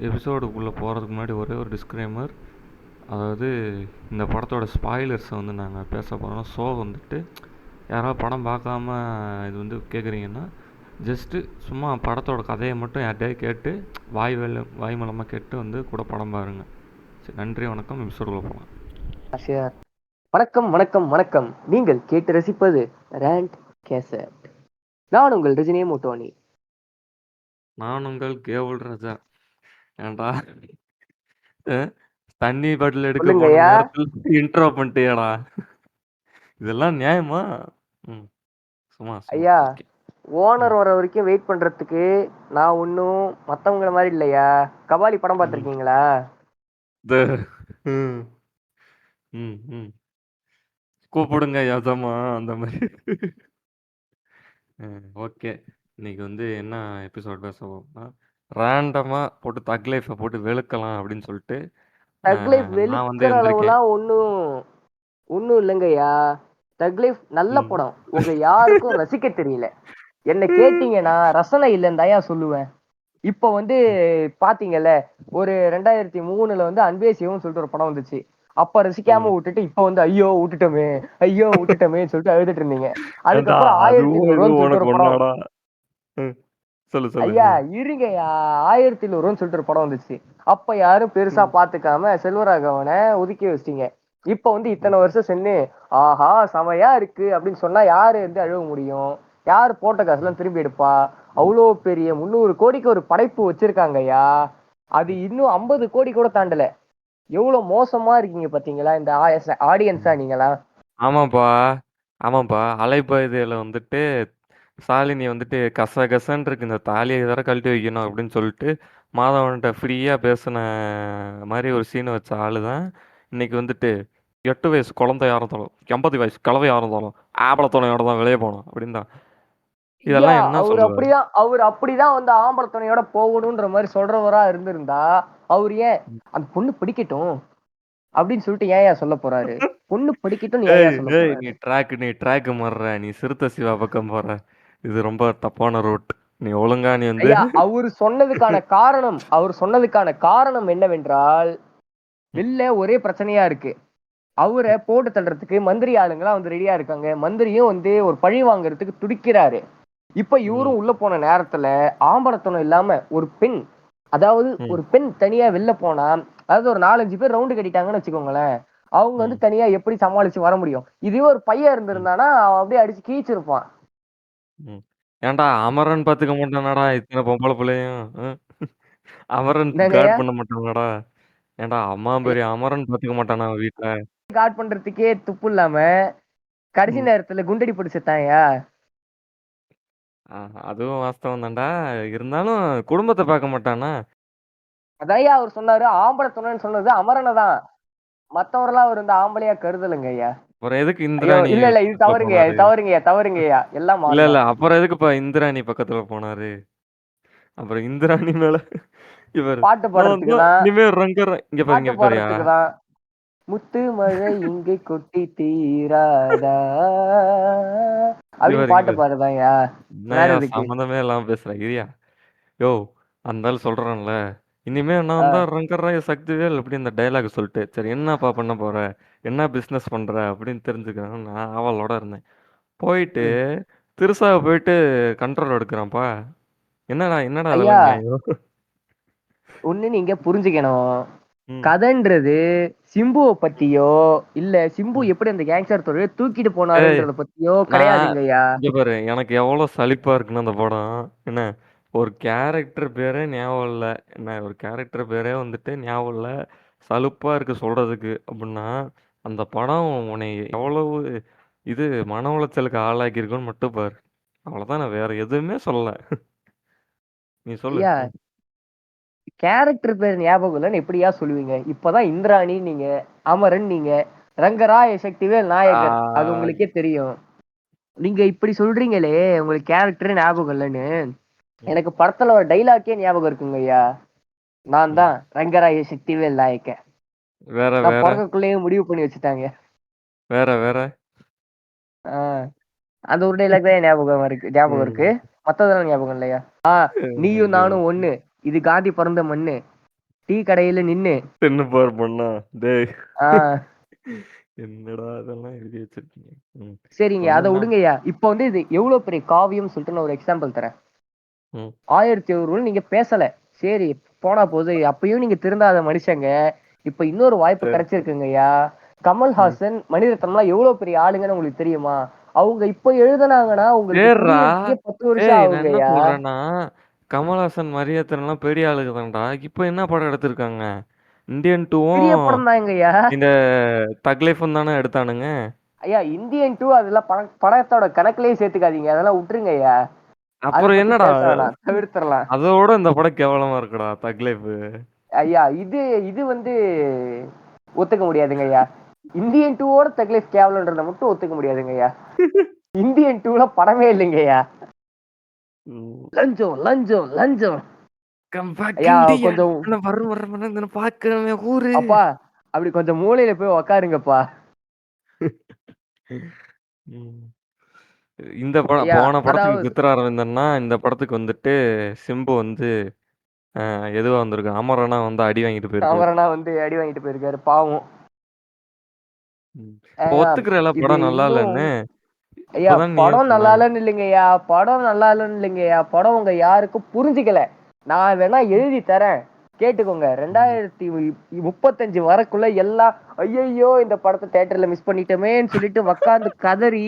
எபிசோடுக்குள்ளே போகிறதுக்கு முன்னாடி ஒரே ஒரு டிஸ்க்ளைமர். அதாவது இந்த படத்தோட ஸ்பாய்லர்ஸை வந்து நாங்கள் பேச போகிறோம். ஸோ வந்துட்டு யாராவது படம் பார்க்காம இது வந்து கேட்குறீங்கன்னா ஜஸ்ட்டு சும்மா படத்தோட கதையை மட்டும் யார்கிட்டயாவது கேட்டு வாய் மூலமாக கேட்டு வந்து கூட படம் பாருங்கள். சரி, நன்றி, வணக்கம். எபிசோடுக்குள்ளே போகலாம். வணக்கம் வணக்கம் வணக்கம். நீங்கள் கேட்டு ரசிப்பது ரேண்ட் கேசட். நான் உங்கள் ரஜினி மோட்டோனி. நான் உங்கள் கேவல் ராஜா. ஏன்டா தண்ணி பாட்டில் எடுக்க போன சொல்லுங்கய்யா. நேரத்தில் இன்ட்ரோ பண்ணிட்டேடா, இதெல்லாம் நியாயமா? சும்மா ஐயா, ஓகே. ஓனர் வர வரைக்கும் வெயிட் பண்றதுக்கு நான் ஒன்றும் மற்றவங்கள மாதிரி இல்லையா. கபாலி படம் பார்த்துருக்கீங்களா? கூப்பிடுங்க யஜமா அந்த மாதிரி. ஓகே, இன்னைக்கு வந்து என்ன எபிசோட் பேச போறோம்னா, ரேண்டமா போட்டு தக் லைஃபை போட்டு வெளுக்கலாம் அப்படின்னு சொல்லிட்டு தக் லைஃப் நான் வந்து வெளுக்கிற இருந்திருக்கேன். அளவுலாம் ஒன்றும் இல்லைங்கய்யா. தக் லைஃப் நல்ல ம். படம், உங்க யாருக்கும் ரசிக்க தெரியல. என்ன கேட்டீங்கன்னா ரசனை இல்லைன்னு தாயா சொல்லுவேன். இப்போ வந்து பாத்தீங்கல்ல, ஒரு 2003 வந்து அன்பே சிவம்னு சொல்லிட்டு ஒரு படம் வந்துச்சு. அப்ப ரசிக்காம விட்டுட்டு இப்ப வந்து ஐயோ விட்டுட்டோமே சொல்லிட்டு அழுதுட்டு இருந்தீங்க. ஏண்டா அதுக்கப்புறம் அதுவும் 1100 இதுவும் சொல்லிட்டு உனக்கு ஒரு படம். ஒன்னாடா? சொல்லு சொல்லு. ஐயா இருங்கய்யா, 1100 சொல்லிட்டு ஒரு படம் வந்துச்சு. அப்ப யாரும் பெருசா பாத்துக்காம செல்வராகவனை ஒதுக்கி வச்சிட்டீங்க. இப்ப வந்து இத்தனை வருஷம் சென்று ஆஹா செமையா இருக்கு அப்படின்னு சொன்னா யாரு வந்து அழுவ முடியும்? யாரு போட்ட காசுலாம் திரும்பி எடுப்பா? அவ்வளோ பெரிய 300 கோடிக்கு ஒரு படைப்பு வச்சிருக்காங்க ஐயா. அது இன்னும் 50 கோடி கூட தாண்டல. எவ்வளவு மோசமா இருக்கீங்க பாத்தீங்களா இந்த ஆடியன்ஸா நீங்களா? ஆமாப்பா, அலைப்பாயுதேல வந்துட்டு சாலினி வந்துட்டு கசகசன்னு இருக்கு, இந்த தாலியை வேற கழட்டி வைக்கணும் அப்படின்னு சொல்லிட்டு மாதவன்கிட்ட ஃப்ரீயாக பேசின மாதிரி ஒரு சீனை வச்ச ஆளு தான் இன்னைக்கு வந்துட்டு 8 வயசு குழந்தையா இருந்தாலும் 80 வயசு கலவையா இருந்தாலும் ஆம்பளத்தோனையோட தான் வெளியே போகணும் அப்படின்னு தான். ஐயா, இதெல்லாம் என்ன சொல்லுவ? அவர் அப்படிதான் வந்து ஆம்பளை துணையோட போகணும்ன்ற மாதிரி சொல்றவரா இருந்திருந்தா அவர் ஏன் அந்த பொண்ணு பிடிக்கட்டும் அப்படின்னு சொல்லிட்டு ஏன் சொல்ல போறாரு? பொண்ணு படிக்கட்டும் ஏய் ஏன் சொல்ல ஏய், போறாரு? நீ ட்ராக் மாறுற, நீ சிறுத்தை சிவா பக்கம் போற. இது ரொம்ப தப்பான ரூட். நீ ஒழுங்கா நீ வந்து ஐயா, அவர் சொன்னதுக்கான காரணம் என்னவென்றால், வெளில ஒரே பிரச்சனையா இருக்கு. அவரை போட்டு தள்ளுறதுக்கு மந்திரி ஆளுங்களாம் வந்து ரெடியா இருக்காங்க. மந்திரியும் வந்து ஒரு பழி வாங்குறதுக்கு துடிக்கிறாரு. இப்ப இவரும் உள்ள போன நேரத்துல ஆம்பளத்தனம் இல்லாம ஒரு பெண், அதாவது ஒரு பெண் தனியா வெளில போனா, அதாவது ஒரு 4-5 பேர் ரவுண்டு கட்டிட்டாங்கன்னு வச்சுக்கோங்களேன், அவங்க வந்து தனியா எப்படி சமாளிச்சு வர முடியும்? இதுவே ஒரு பையன் இருந்திருந்தானா அவன் அப்படியே அடிச்சு கீச்சிருப்பான். ஏன்டா அமரன் பாத்துக்க மாட்டானாடா இத்தனை பொம்பளை பிள்ளையும்? அமரன் என்னங்கய்யா? காட் பண்ண மாட்டானாடா? ஏன்டா அம்மா பெரிய அமரன் பாத்துக்க மாட்டானா அவன் வீட்டுல? காட் பண்றதுக்கே துப்பு இல்லாம கடைசி நேரத்துல குண்டடி போட்டு செத்தாயா? அதுவும் வாஸ்தவம் தான்டா. இருந்தாலும் குடும்பத்தை பார்க்க மாட்டானா? அதையா அவர் சொன்னாரு, ஆம்பளை துணைன்னு சொன்னது அமரனை தான். மத்தவரெல்லாம் அவர் வந்து ஆம்பளையா கருதலுங்க ஐயா. அப்புறம் எதுக்கு ஐயோ இந்திராணி இல்ல இது பக்கத்துல தவறுங்கய்யா, போனாரு? இது தவறுங்கய்யா, தவறுங்கய்யா. எல்லாம் இல்ல இல்ல, மாறலாம். அப்புறம் எதுக்குப்பா இந்திராணி பக்கத்துல போனாரு? அப்புறம் இந்திராணி மேல இவர் பாட்டு நான் பாடுறதுக்கு தான் தான், இனிமே ரங்கர் இங்க பாரு, பாட்டு இங்க பாரியா? பாடுறதுக்கு தான். முத்து மழை இங்கே கொட்டி தீராதா இங்க அப்படின்னு பாரு, இங்க பாட்டு பாரு. பாடுதாயா. வேற என்னய்யா எதுக்கு? சம்மந்தமே இல்லாம பேசுற? இரியா. யோ, அந்த ஆள் சொல்றான்ல, இனிமே நான் தான் ரங்கராய சக்திவேல் அப்படி இந்த டைலாக் சொல்லிட்டு, சரி என்னப்பா பண்ண போற, என்ன பிசினஸ் பண்ற அப்படின்னு தெரிஞ்சுக்கிறேன். நான் ஆவலோட இருந்தேன். போயிட்டு திருசாவை போயிட்டு கண்ட்ரோல் எடுக்கிறான்ப்பா. என்னடா என்னடா ஐயா, அதெல்லாம் நியாயம்? ஒண்ணு நீங்க புரிஞ்சுக்கணும். ம். கதைன்றது சிம்புவை பத்தியோ இல்ல சிம்பு எப்படி அந்த கேங்ஸ்டர் தொழிலை தூக்கிட்டு ஏய், போனாருன்றத பத்தியோ நான் கிடையாதுங்கய்யா. இங்க பாரு, எனக்கு எவ்வளோ சலிப்பா இருக்குன்னு அந்த படம். என்ன, ஒரு கேரக்டர் பேரே ஞாபகம் இல்லை. என்ன, ஒரு கேரக்டர் பேரே வந்துட்டு ஞாபகம் இல்லை. சலுப்பா இருக்கு சொல்றதுக்கு அப்படின்னா, அந்த படம் உன்னை எவ்வளவு இது மன உளைச்சலுக்கு ஆளாக்கியிருக்குன்னு மட்டும் பாரு. அவ்வளோதான், நான் வேற எதுவுமே சொல்லல. நீ சொல்லு. ஐயா, கேரக்டர் பேர் ஞாபகம் இல்லைன்னு எப்படியா சொல்லுவீங்க? இப்பதான் இந்திராணி நீங்க, அமரன் நீங்க, ரங்கராய சக்திவேல் நாயகர் அது ஆ, உங்களுக்கே தெரியும். நீங்க இப்படி சொல்றீங்களே உங்களுக்கு கேரக்டர் ஞாபகம் இல்லைன்னு, எனக்கு படத்துல ஒரு டைலாக்கே ஞாபகம் இருக்குங்க ஐயா. நான் ம். தான் ரங்கராய சக்திவேல் நாயக்கன். வேற நான் வேற பிறக்கக்குள்ளேயே முடிவு பண்ணி வச்சுட்டாங்க. வேற வேற. ஆஹ் அந்த ஒரு டைலாக் தான் ஞாபகம் இருக்கு. ம். மத்ததெல்லாம் ஞாபகம் இல்லையா? நீயும் ஐயோ. நானும் ஒண்ணு, இது காந்தி பிறந்த மண்ணு, டீ கடையில நின்னு தின்னு பாரு பொண்ணா. டேய் ஆஹ் என்னடா இதெல்லாம் எழுதி வச்சிருக்கீங்க. ம். சரிங்க அதை பொண்ணுன்னா விடுங்கய்யா. இப்போ வந்து இது எவ்வளவு பெரிய காவியம் சொல்லிட்டு நான் ஒரு எக்ஸாம்பிள் தரேன். ம். 1100 நீங்க பேசல, சரி போனா போது, அப்பயும் நீங்க திருந்தாத மனுஷங்க. இப்ப இன்னொரு வாய்ப்பு சரி. கிடைச்சிருக்குங்கய்யா. ம். கமல்ஹாசன், மணிரத்னம்லாம் எவ்வளவு பெரிய ஆளுங்கன்னு உங்களுக்கு தெரியுமா? அவங்க இப்ப எழுதுனாங்கன்னா உங்களுக்கு சேர்றா. புரியறதுக்கே 10 வருஷம் ஏய் நான் என்ன ஆகுங்கய்யா. சொல்றேன்னா, கமல்ஹாசன், மரியத்தன்லாம் பெரிய ஆளுங்க தான்டா. இப்ப என்ன படம் எடுத்திருக்காங்க? இந்தியன் பெரிய 2வும் படம் தாங்கய்யா. இந்த தக் லைஃப்பும் தானே எடுத்தானுங்க. ஐயா இந்தியன் டூ அதெல்லாம் படத்தோட கணக்குலயே சேர்த்துக்காதீங்க, அதெல்லாம் விட்டுருங்கய்யா. அதை அப்புறம் பத்தி என்னடா? பேச வேணாம், தவிர்த்திடலாம். அதோட இந்த படம் கேவலமா இருக்குடா தக் லைஃப். ஐயா இது இது வந்து ஒத்துக்க முடியாதுங்க ஐயா. இந்தியன் டூவோட தக்லீஃப் கேவலன்றத மட்டும் ஒத்துக்க முடியாதுங்க ஐயா. இந்தியன் டூல படமே இல்லைங்கய்யா. லஞ்சம் லஞ்சம் லஞ்சம். கம் பேக் ஐயா இந்தியா. கொஞ்சம் வரும் வரும் பார்க்கவே ஊரு. அப்பா அப்படி கொஞ்சம் மூலையில போய் உக்காருங்கப்பா. ம். இந்த படம் ஐயா போன படத்துக்கு அதாவது சித்ரா அரவிந்தன்னா இந்த படத்துக்கு வந்துட்டு சிம்பு வந்து எதுவா வந்திருக்கு அமரனா வந்து அடி வாங்கிட்டு போயிருக்காரு. அமரனா வந்து அடி வாங்கிட்டு போயிருக்காரு பாவம். இப்போ ஐயா ஒத்துக்கிறல இது படம் நல்லா இன்னும் இல்லைன்னு. ஐயா இப்பதான் நீ ஏன் படம் சொன்ன? நல்லா இல்லைன்னு இல்லைங்கய்யா, படம் நல்லா இல்லைன்னு இல்லைங்கய்யா, படம் உங்க யாருக்கும் புரிஞ்சுக்கல. நான் வேணா எழுதி தரேன், கேட்டுக்கோங்க. ம். 2035 வரக்குள்ள எல்லாம் ஐயையோ இந்த படத்தை தியேட்டர்ல மிஸ் பண்ணிட்டோமேன்னு சொல்லிட்டு உக்காந்து கதறி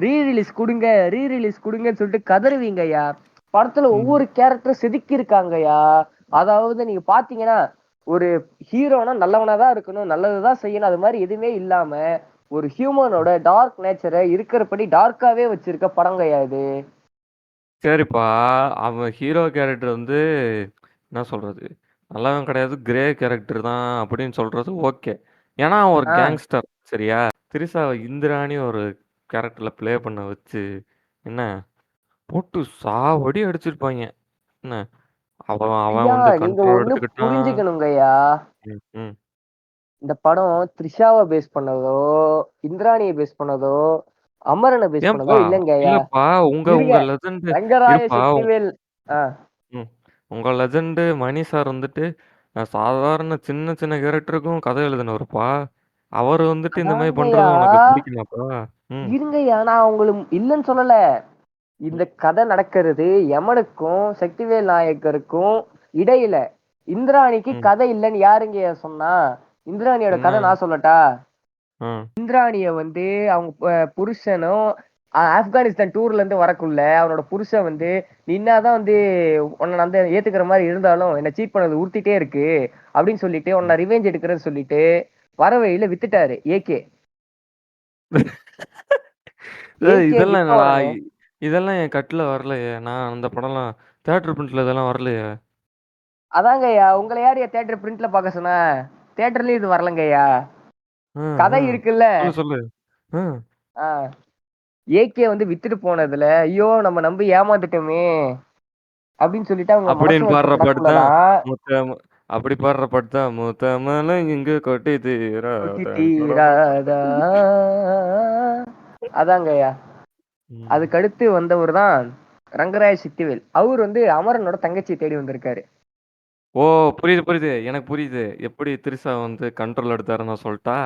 ரீ ரிலீஸ் கொடுங்க, ரீ ரிலீஸ் கொடுங்கன்னு சொல்லிட்டு கதறுவீங்கய்யா. படத்துல ம். ஒவ்வொரு கேரக்டரும் செதுக்கி இருக்காங்கய்யா. அதாவது நீங்க பாத்தீங்கன்னா ஒரு ஹீரோனா நல்லவனா தான் இருக்கணும், நல்லதுதான் செய்யணும், அது மாதிரி எதுவுமே இல்லாம ஒரு ஹியூமனோட டார்க் நேச்சரை இருக்கிறபடி டார்க்காவே வச்சிருக்க படங்கய்யா இது. சரிப்பா, அவன் ஹீரோ கேரக்டர் வந்து என்ன சொல்றது? நல்லவன் கிடையாது, கிரே கேரக்டர் தான் அப்படின்னு சொல்றது ஓகே. ஏன்னா அவன் ஒரு ஆஹ் கேங்ஸ்டர். சரியா? திரிசாவ இந்திராணி ஒரு கேரக்டர்ல ப்ளே பண்ண வச்சு என்ன போட்டு சாவடி அடிச்சிருப்பாங்க. என்ன அவன் அவன் ஐயா வந்து நீங்க கண்ட்ரோல் ஒண்ணு எடுத்துக்கிட்டான். புரிஞ்சுக்கணுங்கய்யா. ம், ம். இந்த படம் த்ரிஷாவை பேஸ் பண்ணதோ, இந்திராணியை பேஸ் பண்ணதோ, அமரனை பேஸ் பண்ணதோ ஏன்பா? இல்லைங்கய்யா. இல்லப்பா, உங்க இருங்க, உங்க லெஜண்ட் ரங்கராய இருப்பா. சக்திவேல். ஆஹ் ம். உங்க லெஜண்ட் மணி சார் வந்துட்டு சாதாரண சின்ன சின்ன கேரக்டருக்கும் கதை எழுதினவருப்பா. அவர் வந்துட்டு இந்த மாதிரி அதாங்கய்யா, பண்றது உனக்கு பிடிக்குமாப்பா? ம், இருங்கய்யா நான் உங்களுக்கு இல்லைன்னு சொல்லல. ம், இந்த கதை நடக்கிறது யமனுக்கும் சக்திவேல் நாயக்கருக்கும் இடையில. இந்திராணிக்கு ம். கதை இல்லைன்னு யாருங்க சொன்னா? இந்திராணியோட என்ன? கதை நான் சொல்லட்டா? ம், இந்திராணிய வந்து அவங்க புருஷனும் ஆப்கானிஸ்தான் டூர்ல இருந்து வரக்குள்ள அவனோட புருஷன் வந்து நீ என்னதான் வந்து உன்னை வந்து ஏத்துக்கிற மாதிரி இருந்தாலும் என்ன சீட் பண்ணது உறுத்திட்டே இருக்கு அப்படின்னு சொல்லிட்டு ம். உன்னை ரிவெஞ்ச் எடுக்கிறேன்னு சொல்லிட்டு வர வழியில வித்துட்டாரு ஏகே. ஏய், ஏகே இதெல்லாம் வித்த என்னடா? உடனே இதெல்லாம் என் கட்டுல வரலையே. நான் அந்த படம்லாம் தியேட்டர் பிரிண்ட்ல இதெல்லாம் வரலையே. அதாங்கய்யா உங்களை யார் தியேட்டர் பிரிண்ட்ல பார்க்க சொன்ன? தியேட்டர்லயும் இது வரலங்கய்யா. ம், கதை ம். இருக்குல்ல. சொல்லு சொல்லு. ம். ஏகே வந்து வித்துட்டு போனதுல ஐயோ நம்ம நம்பி ஏமாந்துட்டோமே அப்படின்னு சொல்லிட்டு அவங்க மனசு அப்படின்னு பாடுற பாட்டு தான் வருத்தப்படக்குள்ளதான் முத்த அப்படி பாடுற பாட்டு தான் முத்தமலை இங்கு கொட்டி தீரா. குத்தி தீராதா. அதாங்கய்யா. ம். அதுக்கடுத்து வந்தவர் தான் ரங்கராய சித்திவேல். அவர் வந்து அமரனோட தங்கச்சியை தேடி வந்திருக்காரு. ஓ! புரியுது, புரியுது. எனக்கு புரியுது. எப்படி திரிஷா வந்து கண்ட்ரோல் எடுத்தாருன்னு நான் சொல்லட்டா?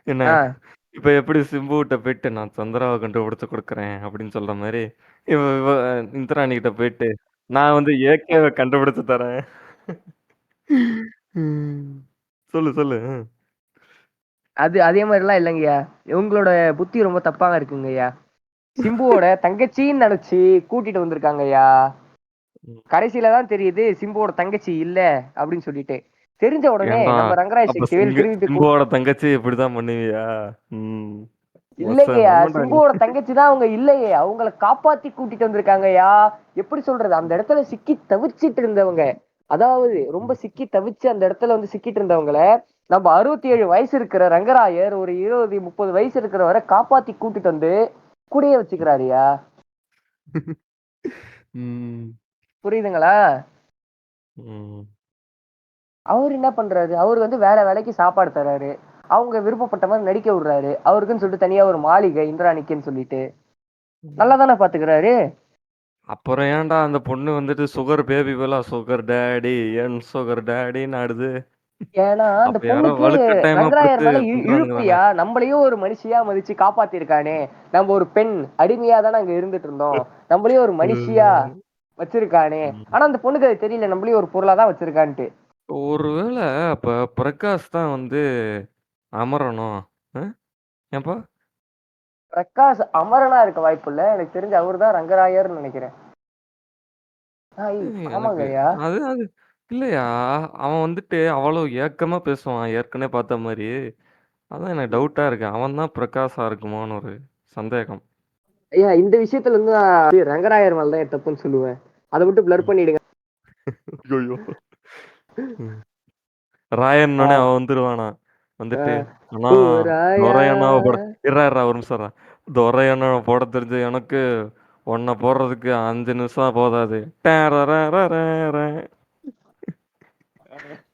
என்ன? ஆஹ் இப்ப எப்படி சிம்புகிட்ட போயிட்டு நான் சந்திராவ கண்டுபிடிச்சு குடுக்குறேன் அப்படின்னு சொல்ற மாரி, இவ இவ இந்திராணிகிட்ட போயிட்டு நான் வந்து ஏகேவ கண்டுபிடிச்சு தரேன். ம். சொல்லு, சொல்லு. அது அதே மாதிரி எல்லாம் இல்லைங்கய்யா. இவங்களோட புத்தி ரொம்ப தப்பாக இருக்குங்கய்யா. சிம்புவோட தங்கச்சின்னு நினைச்சு கூட்டிட்டு வந்திருக்காங்கய்யா. ம். கடைசியில தான் தெரியுது சிம்புவோட தங்கச்சி இல்ல அப்படின்னு சொல்லிட்டு. தெரிஞ்ச உடனே ஏன்டா? நம்ம ரங்கராஜ் அப்ப சக்திவேல் திரும்பி சிம்புவோட தங்கச்சி இப்படிதான் பண்ணுவியா? ம். இல்லைங்கய்யா, வசனம்டா நீ. சிம்புவோட தங்கச்சி தான் அவங்க இல்லையே, அவங்கள காப்பாத்தி கூட்டிட்டு வந்திருக்காங்கய்யா. எப்படி சொல்றது, அந்த இடத்துல சிக்கி தவிச்சிட்டு இருந்தவங்க, அதாவது ரொம்ப ம். சிக்கி தவிச்சு அந்த இடத்துல வந்து சிக்கிட்டு இருந்தவங்கள நம்ம 67 வயசு இருக்கிற ரங்கராயர் ஒரு 20 30 வயசு இருக்கிறவரை காப்பாத்தி கூட்டிட்டு வந்து கூடயே வச்சுக்கிறாருயா. ம். புரியுதுங்களா? ம். அவர் என்ன பண்றாரு, அவர் வந்து வேற வேலைக்கு சாப்பாடு தராரு, அவங்க விருப்பப்பட்ட மாதிரி நடிக்க விடுறாரு, அவருக்குன்னு சொல்லிட்டு தனியா ஒரு மாளிகை இந்திராணிக்குன்னு சொல்லிட்டு ம். நல்லா தானே பாத்துக்கிறாரு. அப்புறம் ஏன்டா அந்த பொண்ணு வந்துட்டு சுகர் பேபி போல சுகர் டேடி என் சுகர் டேடின்னு ஆடுது. ஏன்னா அந்த அப்ப யாரோ பொண்ணுக்கு வலுக்கட்டாயமா ரங்கராயர் குடுத்து மேல பண்றானுங்க தானே. இழுப்பியா, நம்மளையும் ஒரு மனுஷியா மதிச்சு காப்பாத்திருக்கானே. நம்ம ஒரு பெண் அடிமையா தானே அங்க இருந்துட்டு இருந்தோம், நம்மளையும் ஒரு மனுஷியா ம். வச்சிருக்கானே. ம். ஆனா அந்த பொண்ணுக்கு அது தெரியல, நம்மளையும் ஒரு பொருளா தான் வச்சிருக்கான்ட்டு. ஒருவேள அப்ப பிரகாஷ் தான் வந்து அமரனோ? அ? ஏன்பா? பிரகாஷ் அமரனா இருக்க வாய்ப்பு இல்ல, எனக்கு தெரிஞ்சு அவரு தான் ரங்கராயர்னு நினைக்கிறேன். எனக்கு ஆமாங்கய்யா. அது அது இல்லையா? அவன் வந்துட்டு அவ்வளோ ஏக்கமா பேசுவான், ஏற்கனவே பார்த்த மாரி. அதான் எனக்கு டவுட்டா இருக்கு. அவன் தான் பிரகாஷா இருக்குமோன்னு ஒரு சந்தேகம். ஐயா இந்த விஷயத்துல இருந்து நான் ரங்கராயர் மேல தான் தப்புன்னு சொல்லுவேன். அதை விட்டு பிளர் பண்ணிடுங்க. ஐயய்யோ! ம். ராயன்னோனே ஆ, அவன் வந்துருவானா? ஆ. வந்துட்டு, "அண்ணா ஓ ராயா. துரை அண்ணாவ போட" இருடா ஒரு நிமிஷம் இருடா. "துரை அண்ணாவ போட தெரிஞ்ச எனக்கு, உன்ன போடுறதுக்கு 5 நிமிஷம் போதாது." டேரரரரர.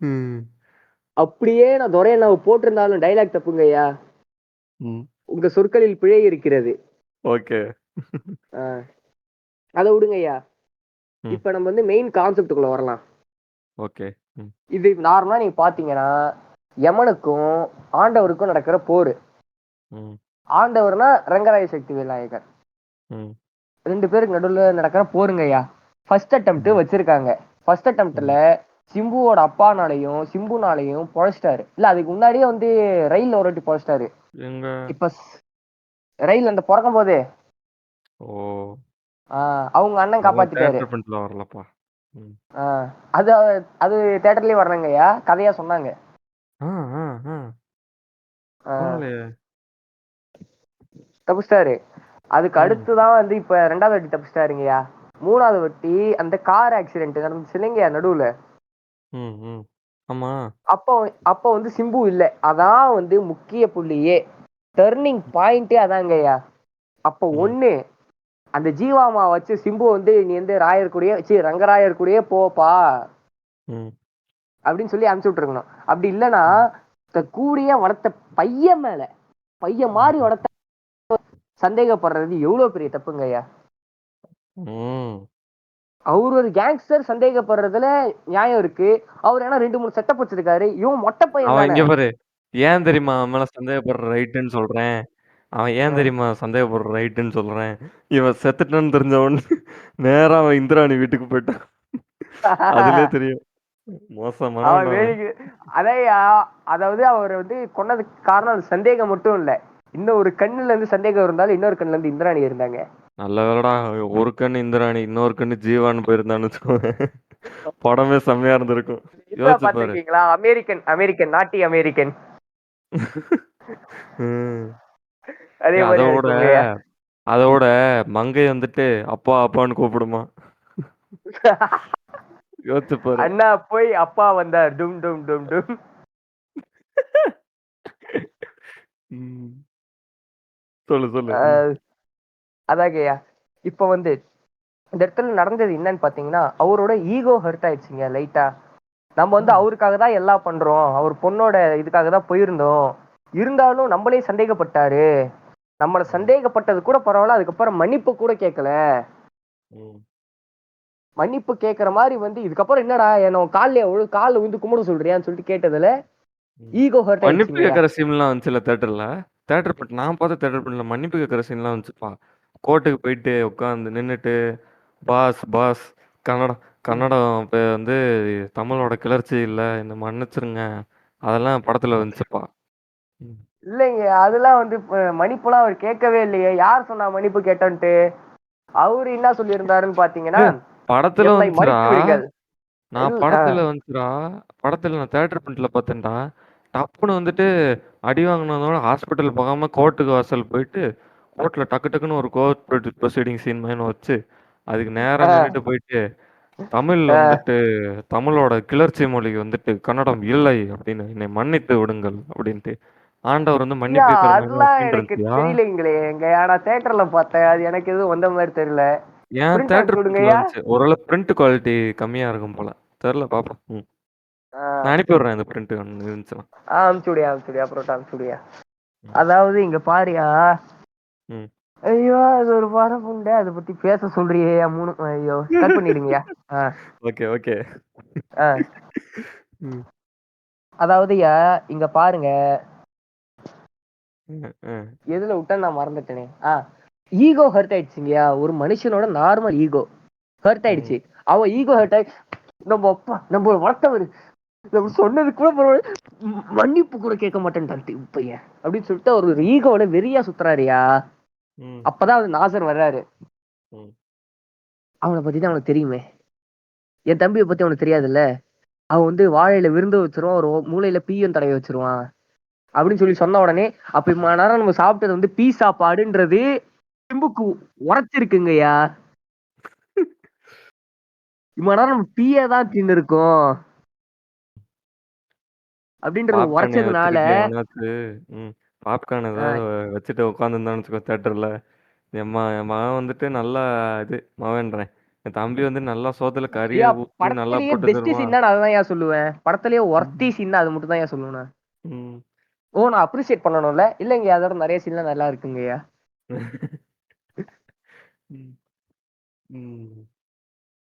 ம். அப்படியே நான் துரையண்ணாவை போட்டிருந்தாலும் டைலாக் தப்புங்கய்யா. ம். உங்க சொற்களில் பிழை இருக்கிறது. ஓகே. ஆ, அதை விடுங்கய்யா. ம். இப்ப நம்ம வந்து மெயின் கான்செப்டுக்குள்ள வரலாம். ஓகே. ம். இது நார்மலா நீங்க பாத்தீங்கன்னா, யமனுக்கும் ஆண்டவருக்கும் நடக்கிற போர். ம். ஆண்டவர்னா ரங்கராய சக்தி விநாயகர். ம். 2 பேருக்கு நடுவுல நடக்கிற போருங்கய்யா. ஃபர்ஸ்ட் அட்டெம்ப்ட் ம். வச்சிருக்காங்க. ஃபர்ஸ்ட் அட்டெம்ப்ட்ல ம். சிம்புவோட அப்பானாலையும் சிம்புனாலையும் பொழைச்சிட்டாரு. இல்ல அதுக்கு முன்னாடியே வந்து ரயில்ல ஒரு வாட்டி பொழைச்சிட்டாரு. எங்க? இப்ப ரயில் அந்த பொறக்கும் போதே ஓ! அவங்க அண்ணன் அதெல்லாம் காப்பாத்திட்டாரு. தியேட்டர் பிரிண்ட்ல வரலப்பா. ம். ஆ, அது அது தியேட்டர்லயே வரலங்கய்யா, கதையா சொன்னாங்க. ஆ, ஆ, ஆ. ஆ, பரவாயில்லையே! தப்பிச்சிட்டாரு. அதுக்கு ம். அடுத்துதான் வந்து இப்ப 2வது வாட்டி தப்பிச்சிட்டாருங்கய்யா. 3வது வாட்டி அந்த கார் ஆக்சிடென்ட் நடந்துச்சு இல்லைங்கய்யா நடுவுல. ம். ம். ஆமா. அப்போ அப்போ வந்து சிம்பு இல்ல. அதான் வந்து முக்கிய புள்ளியே. டர்னிங் பாயிண்டே அதாங்கய்யா. அப்போ ம். ஒண்ணு அந்த ஜீவாமா வச்சு சிம்பு வந்து நீ வந்து ராயர் கூடயே ரங்கராயர் கூடயே போப்பா ம். அப்படின்னு சொல்லி அனுப்பிச்சு விட்டுருக்கணும். அப்படி இல்லைன்னா ம். கூடிய வளர்த்த பையன் மேல பையன் மாதிரி ம். வளர்த்த சந்தேகப்படுறது எவ்வளவு பெரிய தப்புங்கய்யா. ம். அவர் ஒரு கேங்ஸ்டர் சந்தேகப்படுறதுல நியாயம் இருக்கு. அவர் ஏன்னா 2, 3 செட்டப் வச்சிருக்காரு. இவன் மொட்டை பையன் அவன் தானே. இங்க பாரு. ஏன் தெரியுமா அவன் மேல சந்தேகப்படுற ரைட்டுன்னு சொல்றேன். அவன் ஏன் தெரியுமா சந்தேகப்படுற ரைட்டுன்னு சொல்றேன். இவன் செத்துட்டான்னு தெரிஞ்ச உடனே நேரா அவன் இந்திராணி வீட்டுக்கு போயிட்டான். அதிலயே தெரியும். அவன் மோசமானவன்டா அவன். வேடிக்கை அதையா, அதாவது அவர் வந்து கொன்னதுக்கு காரணம் அது சந்தேகம் மட்டும் இல்ல. இன்னும் ஒரு கண்ணுல இருந்து சந்தேகம் இருந்தாலும் இன்னொரு கண்ணுல இருந்து இந்திராணி இருந்தாங்க. நல்ல வேளைடா ஒரு கண்ணு இந்திராணி, இன்னொரு கண்ணு ஜீவான்னு போயிருந்தான்னு வச்சுக்கோங்க. படமே செம்மையா இருந்திருக்கும். இதுவா யோசிச்சு பாரு. பாத்திருக்கீங்களா, அமெரிக்கன் அமெரிக்கன் நாட்டி அமெரிக்கன். ம். அதே மாதிரி அதோட இருக்குங்கய்யா. அதோட மங்கை வந்துட்டு அப்பா அப்பான்னு கூப்பிடுமா. யோசிச்சு பாரு. அண்ணா போய் அப்பா வந்தார் டும் டும் டும் டும். ம். சொல்லு, சொல்லு. ம். அஹ் அதாங்கய்யா. இப்ப வந்து இந்த இடத்துல நடந்தது என்னன்னு பாத்தீங்கன்னா, அவரோட ஈகோ ஹர்ட் ஆயிடுச்சுங்க லைட்டா. நம்ம வந்து ம். அவருக்காக தான் எல்லாம் பண்றோம், அவர் பொண்ணோட இதுக்காக தான் போயிருந்தோம், இருந்தாலும் நம்மளே சந்தேகப்பட்டாரு. நம்மள ம். சந்தேகப்பட்டது கூட பரவாயில்ல, அதுக்கப்புறம் மன்னிப்பு கூட கேட்கல. ம். மன்னிப்பு கேட்கற மாதிரி வந்து இதுக்கப்புறம் என்னடா என்ன கால்ல விழுந்து கும்பிட சொல்றியான்னு சொல்லிட்டு கேட்டதுல ம். ஈகோ ஹர்ட் மன்னிப்பு ஆயிடுச்சுங்கய்யா. கேட்கிற சீன்லாம் வந்துச்சுல்ல தியேட்டர்ல. தியேட்டர் பிரிண்ட் நான் பார்த்த தியேட்டர் பிரிண்ட்ல மன்னிப்பு கேட்கிற சீன்லாம் வந்துச்சுப்பா. கோர்ட்டுக்கு போயிட்டு உட்கார்ந்து நின்னுட்டு, பாஸ் பாஸ் கன்னடம் கன்னடம் வந்து தமிழோட கிளர்ச்சி இல்ல. என்ன மன்னிச்சிருங்க. அதெல்லாம் படத்துல வந்துச்சுப்பா. ம். இல்லைங்க, அதெல்லாம் வந்து மன்னிப்புலாம் அவர் கேட்கவே இல்லையே. யார் சொன்னா மன்னிப்பு கேட்டோன்ட்டு? அவரு என்ன சொல்லியிருந்தாருன்னு பாத்தீங்கன்னா, டேய் படத்துல என்னை வந்துச்சுடா. மன்னித்து விடுங்கள். நான் இல் படத்துல வந்துச்சுடா. படத்துல நான் தியேட்டர் பிரிண்ட்ல பார்த்தேன்டா. டப்புனு வந்துட்டு அடி வாங்குனதோட ஹாஸ்பிட்டல் போகாம கோர்ட்டுக்கு வாசல் போயிட்டு, கோர்ட்ல டக்கு டக்குன்னு ஒரு கோர்ட் ப்ரொசீடிங் சீன் மாரின்னு வச்சு, அதுக்கு நேரா அஹ், நின்னுட்டு போயிட்டு, தமிழ் அஹ், வந்துட்டு தமிழோட கிளர்ச்சி மொழி வந்துட்டு கன்னடம் இல்லை அப்படின்னு என்னை மன்னித்து விடுங்கள் அப்படின்ட்டு. ஆண்டவர் வந்து ஐயா மன்னிப்பு கேட்கிற மாரி ஒரு அதெல்லாம் சீன் எனக்கு இருந்துச்சுயா. தெரியலைங்களே. எங்க நான் தியேட்டர்ல பார்த்தேன், அது எனக்கு எதுவும் வந்த மாதிரி தெரியல. ஏன் பிரிண்ட் தியேட்டர் அனுப்பிச்சு பிரிண்ட்ல விடுங்கய்யா. வந்துச்சு. ஓரளவு பிரிண்ட் குவாலிட்டி கம்மியா இருக்கும் போல. தெரியல பாப்போம். ம். நான் அனுப்பி விடுறேன் இந்த பிரிண்ட் இருந்துச்சுன்னா. அனுப்பிச்சு விடியா, அனுப்பிச்சு விடியா, அப்புறம் அனுப்பிச்சு விடியா. ம். அதாவது இங்க பாரியா, ம். ஐயோ! அது ஒரு படம் உண்டு. அத பத்தி பேச சொல்றியேய்யா 3 ஐயோ! கட் பண்ணிடுங்கய்யா. ஆ, ஓகே, ஓகே. ஆ. ம். அதாவதுய்யா, இங்க பாருங்க. ம். எதுல விட்டேன்னு நான் மறந்துட்டேனே. Ego hurt ஆயிடுச்சுங்கய்யா. ஒரு மனுஷனோட நார்மல் ஈகோ ஹர்ட் ம். ஆயிடுச்சு. அவன் ஈகோ ஹர்ட் ஆயி நம்ம அப்பா நம்ம வளர்த்தவரு நம்ம சொன்னது கூட பரவாயில்ல. மன்னிப்பு கூட கேட்க மாட்டேன்டான்ட்டு பையன் அப்படின்னு சொல்லிட்டு அவர் ஒரு ஈகோட வெறியா சுத்துறாருயா. ம். அப்பதான் அது நாசர் வர்றாரு. ம். அவனை பத்தி தான் அவனுக்கு தெரியுமே. என் தம்பியை பத்தி அவனுக்கு தெரியாதுல்ல. அவன் வந்து வாழையில விருந்து வச்சிருவான், ஒரு மூலையில பீயும் தடவி வச்சிருவான் அப்படின்னு சொல்லி சொன்ன உடனே, அப்ப இம்மா நேரம் நம்ம சாப்பிட்டது வந்து பீ சாப்பாடுன்றது சிம்புக்கு உரைச்சிருக்குங்கய்யா. இம்மா நேரம் நம்ம பீயே தான் தின்னு இருக்கோம் அப்படின்றது பாப்கார்ன் உரைச்சதுனால வச்சுக்கிட்டு எவனாச்சு ம். பாப்கார்ன் ஏதாவது ஆஹ் வச்சுட்டு உட்காந்துருந்தான்னு வச்சுக்கோ தியேட்டர்ல. என் மகன் வந்துட்டு நல்லா இது மகன்றேன். என் தம்பி வந்து நல்லா சோத்துல கறிய ஐயா ஊத்தி நல்லா படத்திலேயே போட்டு பெஸ்ட் தருவான். சீன் நான் அதான் ஏன் சொல்லுவேன். படத்திலேயே ஒர்த்தி ம். சீன் அது மட்டும் தான் ஏன் சொல்லுவேன் நான். ம். ஓ நான் அப்ரிசியேட் பண்ணணும்ல இல்லைங்க அதோட நிறைய சீன்லாம் நல்லா இருக்குங்கய்யா. ம். ம்.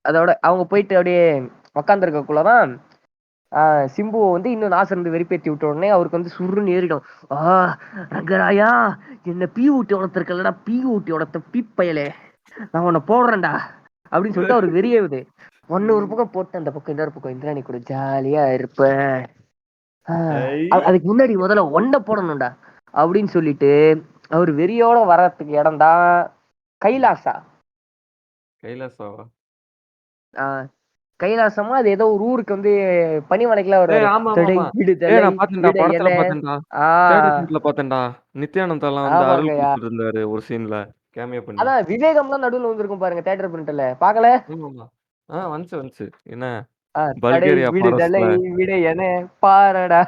அதோட அவங்க போயிட்டு அப்படியே உக்காந்துருக்கக்குள்ளதான் சிம்புவை வந்து இன்னும் நாசர் இருந்து வெறிப்பேத்தி விட்ட உடனே அவருக்கு வந்து சுருன்னு ஏறிடும். ரங்கராயா என்ன பீ ஊட்டி வளர்த்துருக்கலடா பீ ஊட்டி வளர்த்த பீப்பயலே நான் உன்னை போடுறேன்டா அப்படின்னு சொல்லிட்டு அவருக்கு வெறியாகுது. ஒன்னு ஒரு ம். பக்கம் போட்டு அந்த பக்கம் இன்னொரு பக்கம் இந்திராணி கூட ஜாலியா இருப்பேன். ஐ! அதுக்கு முன்னாடி முதல்ல ஒன்ன போடணும்டா அப்படின்னு சொல்லிட்டு அவர் வெறியோட வர்றதுக்கு இடம் தான் ம். கைலாசா. கைலாசாவா? ஆஹ் கைலாசமா அது ஏதோ ஒரு ஊருக்கு வந்து பனிமலைக்கெல்லாம் ஏய் வருவாரு. தடை ஆமாமாமா. விடுதலை நான் பார்த்தேன்டா. விட படத்துல என பார்த்தேன்டா. தியேட்டர் ஆஹ் சீட்ல பார்த்தேன்டா. நித்யானந்தாலாம் வந்து அருள் ஆமாங்கய்யா. குடுத்துட்டு இருந்தாரு ஒரு சீன்ல. கேமியோ பண்ணி. அதான் விவேகம்லாம் நடுவுல வந்திருக்கும் பாருங்க தியேட்டர் பிரிண்ட்ல பாக்கல. ஆமாமா. வந்துச்சு, வந்துச்சு. என்ன தடை பல்கேரியா விடுதலை ஃபாரஸ்ட்ல. விட என பாரடா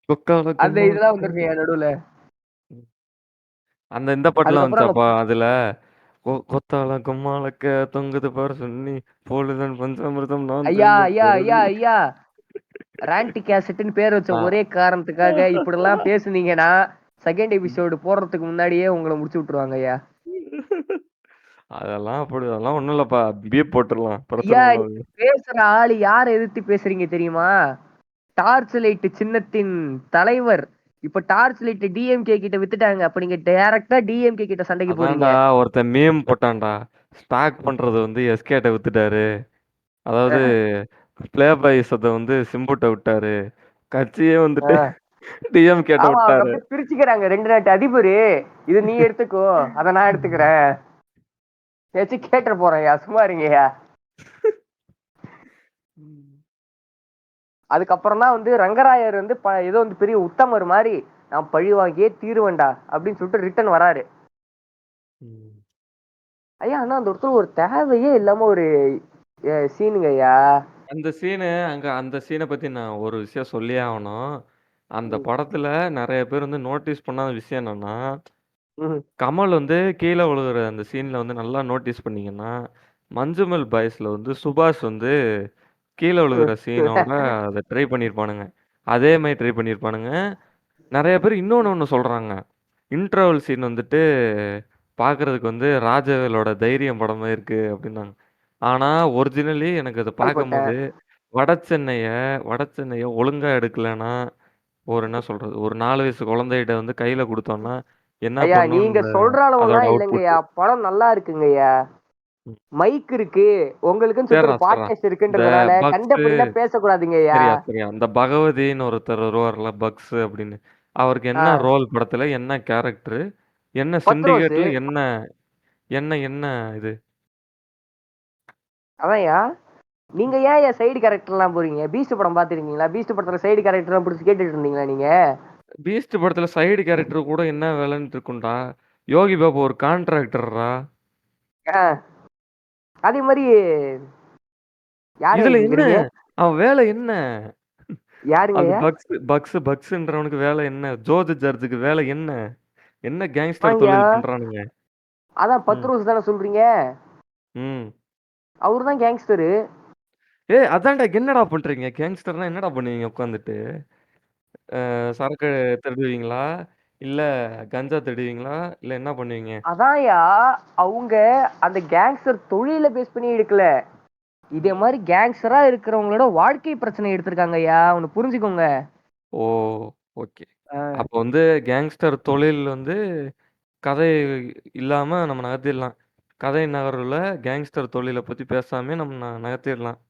கொக்கால அந்த இதெல்லாம் கும்மாளக்க வந்திருக்குங்க நடுவுல. இந்த பாட்டுலாம் அதுக்கப்புறம் வந்துச்சாப்பா அதுல? கொத்தால கும்மாளக்க தொங்குது பாரு சுன்னி பொழுதன் பஞ்சாமிர்தம் நான் ஐயா தின்னும் ஐயா ஐயா பொழுது. ஐயா ரான்டி கேசட்னு பேர் வச்ச ஆ. ஒரே காரணத்துக்காக இப்படிலாம் பேசுனீங்கன்னா செகண்ட் எபிசோடு போடுறதுக்கு முன்னாடியே உங்களை முடிச்சு விட்டுருவாங்க ஐயா. அதெல்லாம் ஒண்ணும் இல்லப்பா. பீப் போட்டுறலாம். பிரச்சனை ஐயா ஒண்ணும் நீங்க இல்ல. பேசுற ஆளு யாரை எதிர்த்து பேசுறீங்க தெரியுமா? டார்ச் லைட் சின்னத்தின் தலைவர். இப்ப டார்ச் லைட் டிஎம்கே கிட்ட வித்துட்டாங்க. அப்ப நீங்க டைரக்டா டிஎம்கே கிட்ட சண்டைக்கு போறீங்க. அதான்டா ஒருத்தன் மீம் போட்டான்டா. ஸ்டாக் பண்றது வந்து எஸ்கேட்ட வித்துட்டாரு. அதாவது அஹ், ப்ளே பாய்ஸத வந்து சிம்புட்ட விட்டாரு. கட்சியே வந்துட்டு அஹ். டிஎம் கேட்ட ஆமா அவங்க விட்டாரு. அப்படியே பிரிச்சுக்கிறாங்க. 2 நாட்டு அதிபரு இத நீ எடுத்துக்கோ அத நான் எடுத்துக்கிறேன். ஏதாச்சும் கேட்டுற போறேன்யா சும்மா இருங்கய்யா. ம். அதுக்கப்புறம் தான் வந்து ரங்கராயர் வந்து ஏதோ வந்து பெரிய உத்தமர் மாதிரி நான் பழி வாங்கியே தீருவேன்டா அப்படின்னு சொல்லிட்டு ரிட்டர்ன் வராரு. ம். ஐயா ஆனா அந்த ஒருத்தர் ஒரு தேவையே இல்லாம ஒரு சீனுங்க ஐயா. அந்த சீன பத்தி நான் ஒரு விஷயம் சொல்லியே ஆவணும். அந்த ம், படத்துல நெறைய பேர் வந்து நோட்டீஸ் பண்ணாத விஷயம் என்னன்னா, ம், கமல் வந்து கீழ விழுகுற அந்த சீன்ல வந்து நல்லா நோட்டீஸ் பண்ணீங்கன்னா, மஞ்சுமெல் பாய்ஸ்ல வந்து சுபாஷ் வந்து கீழ விழுகுற சீனோட அத ட்ரை பண்ணியிருப்பானுங்க. அதே மாரி ட்ரை பண்ணியிருப்பானுங்க. நெறைய பேர் ஒண்ணு சொல்றாங்க. இன்டர்வல் சீன் வந்துட்டு பார்க்கறதுக்கு வந்து ராஜவேலோட தைரியம் படம் மாரி இருக்கு அப்டின்னாங்க. ஆனா ஒரிஜினலி எனக்கு அத போட்டேன். பார்க்கும்போது வட சென்னைய வட சென்னைய ஒழுங்கா எடுக்கலன்னா, என்ன சொல்றது? ஒரு 4 வயசு குழந்தைகிட்ட வந்து கையில குடுத்தோம்னா, என்ன ஐயா நீங்க பண்ணுன்ற சொல்ற அதோட அளவுலாம் இல்லைங்கய்யா. அவுட்புட். படம் நல்லா இருக்குங்கய்யா. ம். மைக் இருக்கு. உங்களுக்குன்னு சொல்லிட்டு சேர்றா, ஒரு சேர்றா. பாட்காஸ்ட் இந்த இருக்குன்றதுனால பக்ஸு கண்டபடிலாம் பேசக்கூடாதுங்கய்யா. சரியா, சரியா. இந்த பகவதின்னு ஒருத்தர் வருவார்ல, பக்ஸு அப்படின்னு. அவருக்கு என்ன ஆ ரோல் படத்துல? என்ன கேரக்டரு? என்ன பத்ரோஸு. சிண்டிகேட்ல என்ன என்ன என்ன இது? அதான்யா. நீங்க ஏன் சைடு கேரக்டர்லாம் போறீங்க? பீஸ்ட் படம் பாத்துருக்கீங்களா? பீஸ்ட் படத்துல சைடு கேரக்டர்லாம் பிடிச்சி கேட்டுட்டு இருந்தீங்களா நீங்க? பீஸ்ட் படத்துல சைடு கேரக்டர் கூட என்ன வேலைன்ட்டு இருக்கும்டா. யோகி பாபு ஒரு கான்ட்ராக்டர்ரா. ஆ, அதே மாதிரி யாரையா இதுல என்ன? கேக்குறீங்க? அவன் வேலை என்ன? அந்த யாருங்கய்யா? பக்ஸுன்றவனுக்கு வேலை என்ன? ஜோர்ஜ் ஜார்ஜுக்கு வேலை என்ன? என்ன கேங்ஸ்டர் ஆமாங்கய்யா. தொழில் பண்றானுங்க? அதான் ம், பத்ரோஸ் தானே சொல்றீங்க? ம். அவரு தான் கேங்ஸ்டரு. அதான்டா என்னடா பண்றீங்க? கேங்ஸ்டர்னா என்னடா பண்ணுவீங்க உட்காந்துட்டு? சரக்கு திருடுவீங்களா? இல்ல கஞ்சா தேடுவீங்களா? இல்ல என்ன பண்ணுவீங்க? அதான்யா, அவங்க அந்த கேங்ஸ்டர் தொழில பேஸ் பண்ணி எடுக்கல. இதே மாரி கேங்ஸ்டரா இருக்கிறவங்களோட வாழ்க்கை பிரச்சனைய எடுத்திருக்காங்கய்யா. ஒண்ணு புரிஞ்சுக்கோங்க. ஓ! ஓகே. அ அப்ப வந்து கேங்ஸ்டர் தொழில் வந்து கதை இல்லாம நம்ம நகர்த்திடலாம். கதை நகர்வுல கேங்ஸ்டர் தொழில பத்தி பேசாமயே நம்ம நகர்த்திடலாம். ம்.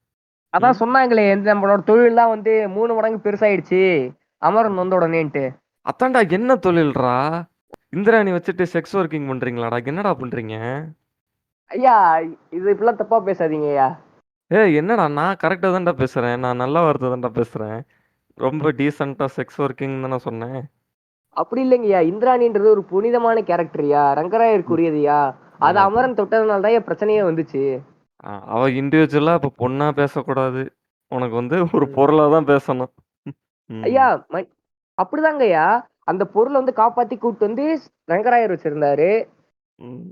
அதான் சொன்னாங்களே, நம்மளோட தொழில்லாம் வந்து 3 மடங்கு பெருசாயிடுச்சு. அமரன் வந்த உடனேன்ட்டு. அதான்டா என்ன தொழில்றா? இந்திராணி வச்சுட்டு செக்ஸ் ஒர்க்கிங் பண்றீங்களாடா? என்னடா பண்றீங்க? ஐயா, இது இப்படிலாம் தப்பா பேசாதீங்கய்யா. ஏய் என்னடா நான் கரெக்ட்டா தான்டா பேசுறேன். நான் நல்ல வார்த்தை தான்டா பேசுறேன். ரொம்ப டீசென்ட்டா செக்ஸ் ஒர்க்கிங் தானே சொன்னேன். அப்படி இல்லைங்கய்யா. இந்திராணின்றது ஒரு புனிதமான கேரக்டர்யா. ரங்கராயருக்குரியதுயா. அது அது அமரன் தொட்டதுனால தான் பிரச்சனையே வந்துச்சு. அவ இண்டிவிஜுவலா இப்ப பொண்ணா பேசக்கூடாது. உனக்கு வந்து ஒரு ம். பொருளா தான் பேசணும். ம். ஐயா, அப்படிதாங்கய்யா. அந்த பொருள வந்து காப்பாத்தி கூட்டு வந்து ரங்கராயர் வச்சிருந்தாரு. ம்.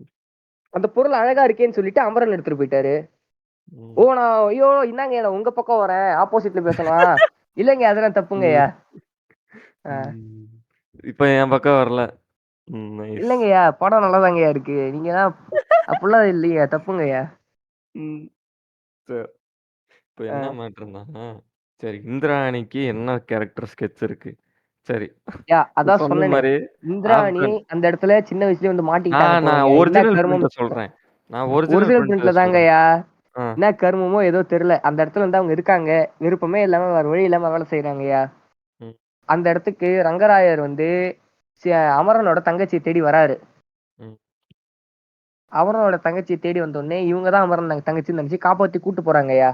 அந்த பொருள் அழகா இருக்கேன்னு சொல்லிட்டு அமரன் எடுத்துட்டு போயிட்டாரு. ஓ! ம். ஐயோ! இந்தாங்கய்யா நான் உங்க பக்கம் வரேன். ஆப்போசிட்ல பேசலாம். இல்லைங்க அதெல்லாம் தப்புங்கய்யா. ம். அ ம். இப்ப என் பக்கம் வரல. நைஸ். இல்லைங்கய்யா. படம் நல்லாதாங்கய்யா இருக்கு. நீங்க தான் அப்படிலாம் இல்லையா? தப்புங்கய்யா. ம். சரி. இப்ப என்ன அ மேட்டர்ன்னா, சரி இந்திராணிக்கு என்ன கேரக்டர் ஸ்கெட்ச் இருக்கு? சரி. நீ அதான் சொன்ன சொன்னேனே. மாரி இந்திராணி ஆஃப்கன் அந்த இடத்துல சின்ன வயசுலயே வந்து மாட்டிக்கிட்டாங்க நான் போலங்க. என்ன ஒரிஜினல் கருமம் பிரிண்ட்ட சொல்றேன். நான் ஒரிஜினல் ஒரிஜினல் பிரிண்ட்ட பிரிண்ட்ல சொல்றேன். தாங்கய்யா. ஆ. என்ன கருமமோ ஏதோ தெரியல. அந்த இடத்துல வந்து அவங்க இருக்காங்க. விருப்பமே இல்லாம வேற வழி இல்லாம வேலை செய்றாங்கய்யா. ம். அந்த இடத்துக்கு ரங்கராயர் வந்து சி அமரனோட தங்கச்சிய தேடி வராரு. ம். அமரனோட தங்கச்சிய தேடி வந்தோனே, இவங்க தான் அமரன் தங்கச்சின்னு நெனச்சு காப்பாத்தி கூட்டு போறாங்கய்யா.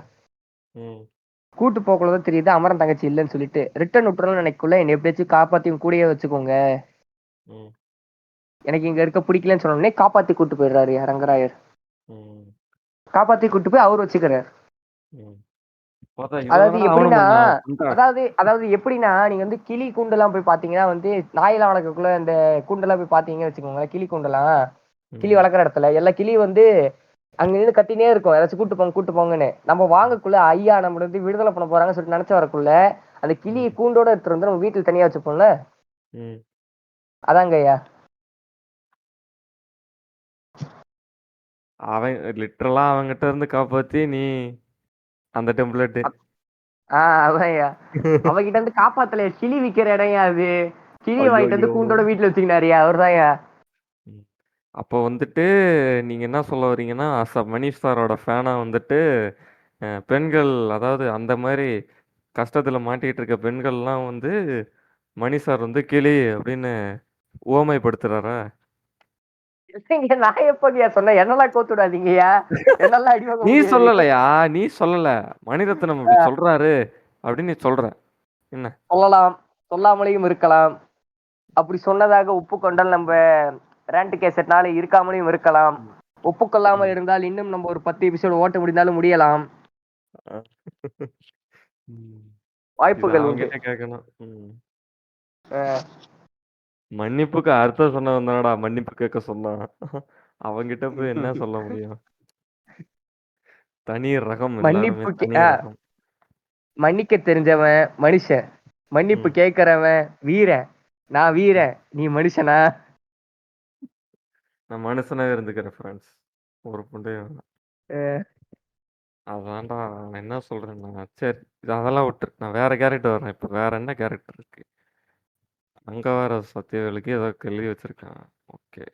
ம். கூட்டு போக்குள்ள தான் தெரியுது அமரன் தங்கச்சி இல்லன்னு சொல்லிட்டு. ரிட்டர்ன் விட்டுறணும்னு நினைக்கக்குள்ள என்னை எப்படியாச்சும் காப்பாத்தி உங்க கூடயே வச்சுக்கோங்க. ம். எனக்கு இங்க இருக்க பிடிக்கலன்னு சொன்ன உடனே காப்பாத்தி கூட்டு போயிடுறாரு ரங்கராயர். ம். காப்பாத்தி கூட்டு போய் அவரு வச்சுக்கிறாரு. ம். பார்த்தா இத அதாவது தானடா அவனும் எப்படின்னா பண்ணான். பண்றான். அதாவது எப்படின்னா, நீங்க வந்து கிளி கூண்டெல்லாம் போய் பார்த்தீங்கன்னா வந்து, நாயெல்லாம் வளர்க்கக்குள்ள இந்த கூண்டெல்லாம் போய் பார்த்தீங்கன்னு வச்சுக்கோங்களேன், கிளி கூண்டெல்லாம். கிளி ம். வளர்க்குற இடத்துல, எல்லா கிளியும் வந்து அங்க நின்னு கத்தினே இருக்கும். யாராச்சும் கூட்டு போங்க, கூட்டு போங்கன்னு. நம்ம வாங்கக்குள்ள, ஐயா நம்மள வந்து விடுதலை பண்ண போறாங்கன்னு சொல்லிட்டு நெனச்சு வரக்குள்ள, அந்த கிளிய ம். கூண்டோட எடுத்துட்டு வந்து நம்ம வீட்டுல தனியா வச்சுப்போம்ல, ம். அதாங்கய்யா. அவன் லிட்டரலா அவன்கிட்ட இருந்து காப்பாத்தி நீ அந்த டெம்ப்ளேட். அப் ஆ அதான்யா. அவகிட்ட இருந்து காப்பாத்தலையா, கிளி விக்கிற இடம்யா அது. கிளிய வாங்கிட்டு ஐய்யய்யோ! வந்து கூண்டோட வீட்டுல வச்சுக்கினாருயா, அவர்தான்யா. ம். அப்போ வந்துட்டு நீங்க என்ன சொல்ல வரீங்கன்னா, மணி சாரோட ஃபேனா வந்துட்டு பெண்கள் அதாவது அந்த மாரி கஷ்டத்துல மாட்டிட்டு இருக்க பெண்கள்லாம் வந்து மணி சார் வந்து கிளி அப்படின்னு உவமைப்படுத்துறாரா? இல்லைங்க நான் எப்பங்கய்யா சொன்னேன்? என்னெல்லாம் கோத்து விடாதீங்கய்யா. என்னெல்லாம் அடி வாங்க நீ முடியாது. சொல்லலையா? நீ சொல்லல. மணிரத்னம் இப்படி சொல்றாரு அப்படின்னு நீ சொல்ற. என்ன? சொல்லலாம். சொல்லாமலேயும் இருக்கலாம். அப்படி சொன்னதாக ஒப்புக்கொண்டால் நம்ப ரேண்ட் கேசட்னால இருக்காமலும் இருக்கலாம். ம். ஒப்புக்கொள்ளாமல் ம். இருந்தால் இன்னும் நம்ம ஒரு 10 எபிசோடு ஓட்ட முடிந்தாலும் முடியலாம். அ. ம். இத வாய்ப்புகள் உண்டு. அவன்கிட்ட கேட்கணும். ம். அ மன்னிப்புக்கு அர்த்தம் சொன்னவன் தானடா மன்னிப்பு கேட்க சொன்னான். அவன்கிட்ட போய் என்ன சொல்ல முடியும்? தனி ரகம் எல்லாருமே மன்னிப்பு தனி ரகம். மன்னிக்க தெரிஞ்சவன் மனுஷன். மன்னிப்பு ம். கேட்கிறவன் வீரன். நான் ம். வீரன். நீ மனுஷனா? நான் மனுஷனாவே இருந்துக்கிறேன் ஃப்ரெண்ட்ஸ். ஒரு புண்டையும் வேணாம். அ அதான்டா நான் என்ன சொல்றேன்னா, சரி அதெல்லாம் விட்டுரு. நான் வேற கேரக்டர் வரேன். இப்ப வேற என்ன கேரக்டர் இருக்கு? அங்க வேற சத்யவேலுக்கு ஏதோ கேள்வி வச்சிருக்கான். ஓகே.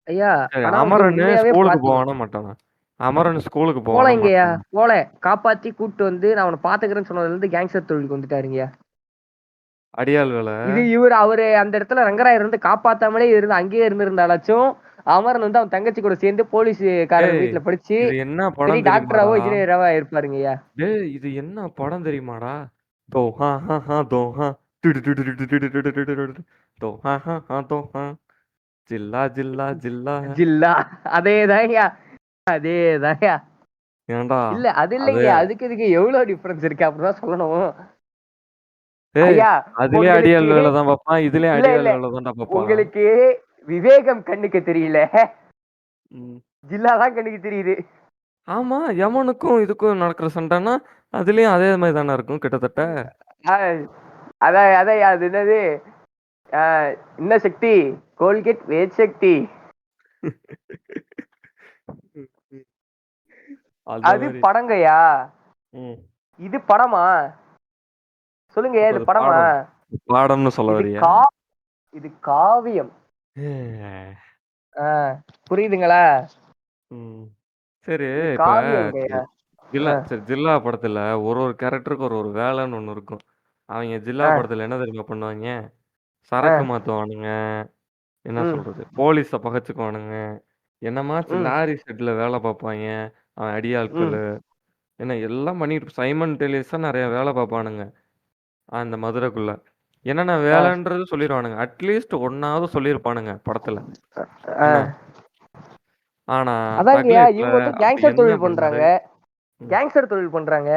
ஐயா, சரி ஆனா வந்து அமரனு உண்மையாவே ஸ்கூலுக்கு பாத்தீங்க போவானா மாட்டானா? அமரன் ஸ்கூலுக்கு போவானா போலேங்கய்யா. மாட்டானா? போல. காப்பாத்தி கூட்டு வந்து நான் அவன பாத்துக்கிறேன்னு சொன்னதுலருந்து கேங்ஸ்டர் தொழிலுக்கு வந்துட்டாருங்கய்யா. அடியாள் வேல. அவரு அந்த இடத்துல ரங்கராயர் வந்து காப்பாத்தாமலே இருந்து அங்கேயே இருந்திருந்தாலாச்சும், அமரன் வந்து அவன் தங்கச்சி கூட சேர்ந்து போலீஸ்காரர் டேய்! வீட்ல படிச்சு, இது என்ன பெரிய படம் டாக்டராவோ, தெரியுமாடா? இன்ஜினியராவோ ஆயிருப்பாருங்கய்யா. டேய்! இது என்ன படம் தெரியுமாடா? தோ ஹா ஹா ஹா தோ ஹா டிடு டிடு டிடு டிடு டிடு டிடு டிடு தோ ஹா ஹா ஹா தோ ஹா ஜில்லா ஜில்லா ஜில்லா ஜில்லா. அதேதான்யா, அதேதான்யா. ஏன்டா? இல்ல அது அது இல்லைங்க. அதுக்கு இதுக்கு எவ்ளோ டிஃபரன்ஸ் இருக்கு அப்படிதான் சொல்லணும். ஏய்! ஐயா, அதிலயே உங்களுக்கு அடியாள் வேல தான் பாப்பான். இதுலயும் இல்ல. அடியாள் வேல தான்டா பாப்பான். உங்களுக்கு விவேகம் கண்ணுக்கு தெரியல. ம். ஜில்லா தான் கண்ணுக்கு தெரியுது. ஆமா. யமனுக்கும் இதுக்கும் நடக்கிற சண்டைன்னா, அதுலயும் அதே மாரி தானே இருக்கும் கிட்டத்தட்ட. ஆ, அதான் அதான் அது என்னது? என்ன சக்தி? கோல்கேட் வேட் சக்தி. அந்த அது மாதிரி. படங்கய்யா. ம். இது படமா? சொல்லுங்க, அப்ப இது அது படமா? பாடம். பாடம்னு சொல்ல இது வரியா? கா இது காவியம். ஆ, புரியுதுங்களா? ம். சரி, இது இப்ப காவியங்கய்யா. ஜில்லா ஆ, சரி ஜில்லா படத்துல ஒரு ஒரு கேரக்டருக்கு ஒரு ஒரு வேலைன்னு ஒண்ணு இருக்கும். அவைங்க ஜில்லா ஆ, படத்துல என்ன தெரியுமா பண்ணுவாய்ங்க? ஆ, சரக்கு மாத்துவானுங்க. என்ன ம், சொல்றது? போலீஸ பகச்சுக்குவானுங்க. என்னமாச்சு ம், லாரி ஷெட்ல வேல பாப்பாய்ங்க. அவன் ம். அடியாட்களு. என்ன எல்லாம் பண்ணிட்டு சைமல்டேனியஸா நெறைய வேல பாப்பானுங்க. அந்த மதுரைக்குள்ள. என்னென்ன ஆ, வேலைன்றது சொல்லிருவானுங்க. அட்லீஸ்ட் ஒண்ணாவது சொல்லியிருப்பானுங்க படத்துல. ஆ. என்ன? ஆனா தக் அதாங்கய்யா, லைஃப்ல இவங்க வந்து அப்படி கேங்ஸ்டர் என்ன தொழில் பண்ணாரு? பண்றாங்க. ம். கேங்ஸ்டர் தொழில் பண்றாங்க.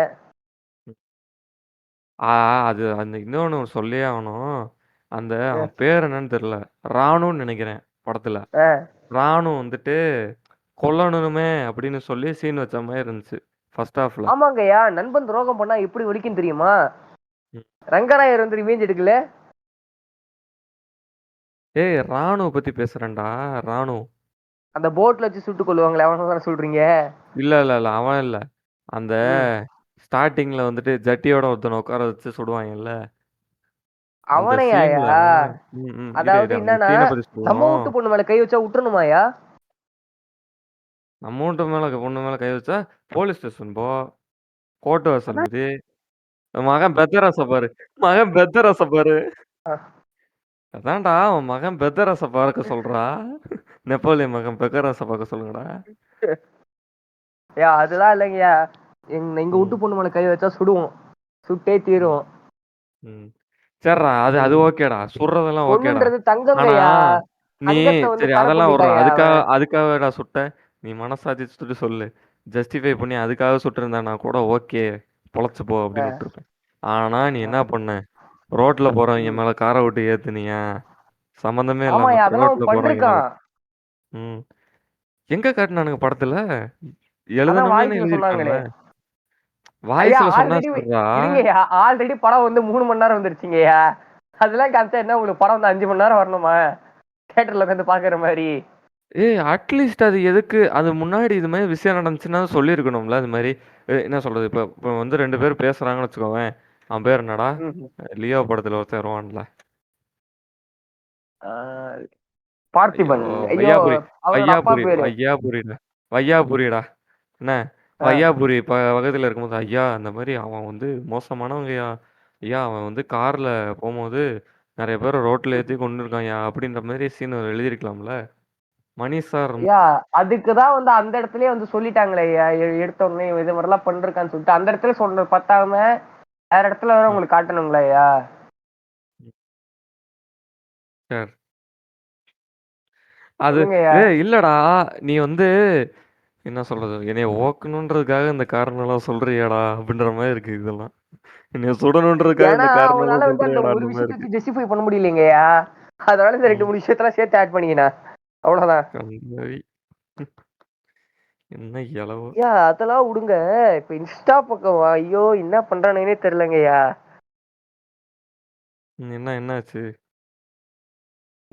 ஆ அது அந்த இன்னொன்னு சொல்லியே ஆவணும். அந்த அ, அவன் பேர் என்னன்னு தெரியல. ராணுன்னு நெனைக்கிறேன் படத்துல. ஆ. ராணு வந்துட்டு கொல்லணுமே அப்படின்னு சொல்லி சீன் வச்ச மாரி இருந்துச்சு. ஃபர்ஸ்ட் ஹாஃப்ல. ஆமாங்கய்யா, நண்பன் துரோகம் பண்ணா எப்படி வலிக்கும் தெரியுமா? ம். ரங்கராயர் வந்து ரிவெஞ்ச் எடுக்கல. ஏய் ராணுவ பத்தி பேசுறேன்டா. ராணு. அந்த போட்ல வச்சு சுட்டுக் கொல்லுவாங்களே, அவன தான சொல்றீங்க? இல்ல. அவன் இல்ல. அந்த ம். ஸ்டார்ட்டிங்ல வந்துட்டு ஜட்டியோட ஒருத்தன உட்கார வச்சு சுடுவாங்கல்ல. அந்த சீன்ல அவனையாயா? இரு அதாவது அந்த என்னன்னா, சீன பத்தி நம்ம சொல்லுவோம். வீட்டு பொண்ணு மேல கை வச்சா விட்டுறணுமாயா? நம்ம வூட்டு மேல பொண்ணு மேல கை வச்சா போலீஸ் ஸ்டேஷன் போ. கோர்ட் வாசல் அதான். மிதி. மகன் பெத்தராச பாரு. மகன் பெத்தராச பாரு. அதான்டா உன் மகன் பெத்தராச பார்க்க சொல்றா. நெப்போலியன் மகன் பெக்கராச பார்க்க சொல்லுங்கடா. ஐயா, அதெல்லாம் இல்லைங்கய்யா. எங்க ம், வீட்டு பொண்ணு மேல கை வச்சா சுடுவோம். சுட்டே ம், தீருவோம். ம். சரிடா. அது அது ம். ஓகேடா. சுடுறதெல்லாம் ஓகேடா. பொண்ணுன்றது ஆனா, தங்கங்கய்யா. நீ தங்கத்த வந்து சரி தர அதெல்லாம் விட்றா. பண்ணிட்டான்யா அவன். அதுக்காகடா சுட்ட? நீ மனசாட்சி சுட்டு சொல்லு. ஜஸ்டிஃபை பண்ணி அதுக்காக சுட்டிருந்தேன்னா கூட ஓகே. பொழச்சு போ அப்படின்னு அ, விட்டுருப்பேன். ஆனா நீ அ, என்ன பண்ண? ரோட்ல போறவங்க ம். மேல கார விட்டு ஏத்துனியா? சம்மந்தமே இல்லாம ஆமாய்யா, அதெல்லாம் ரோட்ல அவன் போறவங்க மேல. பண்ணிருக்கான். ம். எங்க காட்டுனானுங்க படத்துல? அதான் எழுதணும்னு வாய்ஸ்ல எழுதியிருக்கான்ல. சொன்னாங்களே. ஐயா, வாய்ஸ்ல சொன்னா ஆல்ரெடி சரிடா. இருங்கய்யா. ஆல்ரெடி படம் வந்து 3 மணி நேரம் வந்துருச்சுங்கய்யா. அதெல்லாம் காமிச்சா என்ன உங்களுக்கு படம் வந்து 5 மணி நேரம் வரணுமா? தியேட்டர்ல உட்காந்து பாக்குற மாரி. ஏய் அட்லீஸ்ட் அது எதுக்கு? அது முன்னாடி இது மாரி விஷயம் நடந்துச்சுன்னா சொல்லியிருக்கணும்ல. இது மாரி என்ன சொல்றது? இப்ப இப்ப வந்து 2 பேர் பேசுறாங்கன்னு வச்சுக்கோவேன். அவன் பேர் என்னடா? ம். லியோ படத்துல ஒருத்தன் வருவான்ல. ஆ, ஐயோ! பார்த்திபன். ஐயோ! வையாபுரி. அவரோட அப்பா வையாபுரி. பேரு. வையாபுரிடா. வையாபுரிடா. என்ன? ஆ. வையாபுரி பக்கத்துல இருக்கும்போது, ஐயா அந்த மாரி அவன் வந்து மோசமானவங்கய்யா. ஐயா அவன் வந்து கார்ல போம்போது நெறைய பேர ரோட்ல ஏத்தி கொன்னுருக்கான்யா. அப்படின்ற மாரி சீன் எழுதியிருக்கலாம்ல. மணி சார் ஐயா, அதுக்கு தான் வந்து அந்த இடத்துலயே வந்து சொல்லிட்டாங்களே ஐயா. எடுத்த உடனே இவன் இது மாரிலாம் பண்ருக்கான்னு சொல்லிட்டு, அந்த இடத்துல சொன்னது பத்தாம, வேற இடத்துல வேற ம். உங்களுக்கு காட்டணுங்களா ஐயா? சரி. அது சொல்லுங்க ஐயா. இல்லடா. நீ வந்து என்ன சொல்றது? என்னைய ஓக்கணுன்றதுக்காக இந்த காரணம்லாம் சொல்றியேடா! அப்படின்ற மாரி இருக்கு இதெல்லாம். என்னைய சுடணுன்றதுக்காக ஏன்னா, இந்த காரணம்லாம் அவனால வந்து அந்த ஒரு சொல்றியேடான்ற மாரி விஷயத்த இருக்கு. வச்சு ஜஸ்டிஃபை பண்ண முடியலைங்கய்யா. அதனால இந்த 2, ம். 3 விஷயத்தெல்லாம் சேர்த்து ஆட் பண்ணிக்கினேன். அவ்வளவுதான். கந்தவி. என்ன எழவு. ஐயா, அதெல்லாம் விடுங்க. இப்ப இன்ஸ்டா பக்கம் ஐயோ! என்ன பண்றானுங்கன்னே தெரியலங்கய்யா. என்னாச்சு?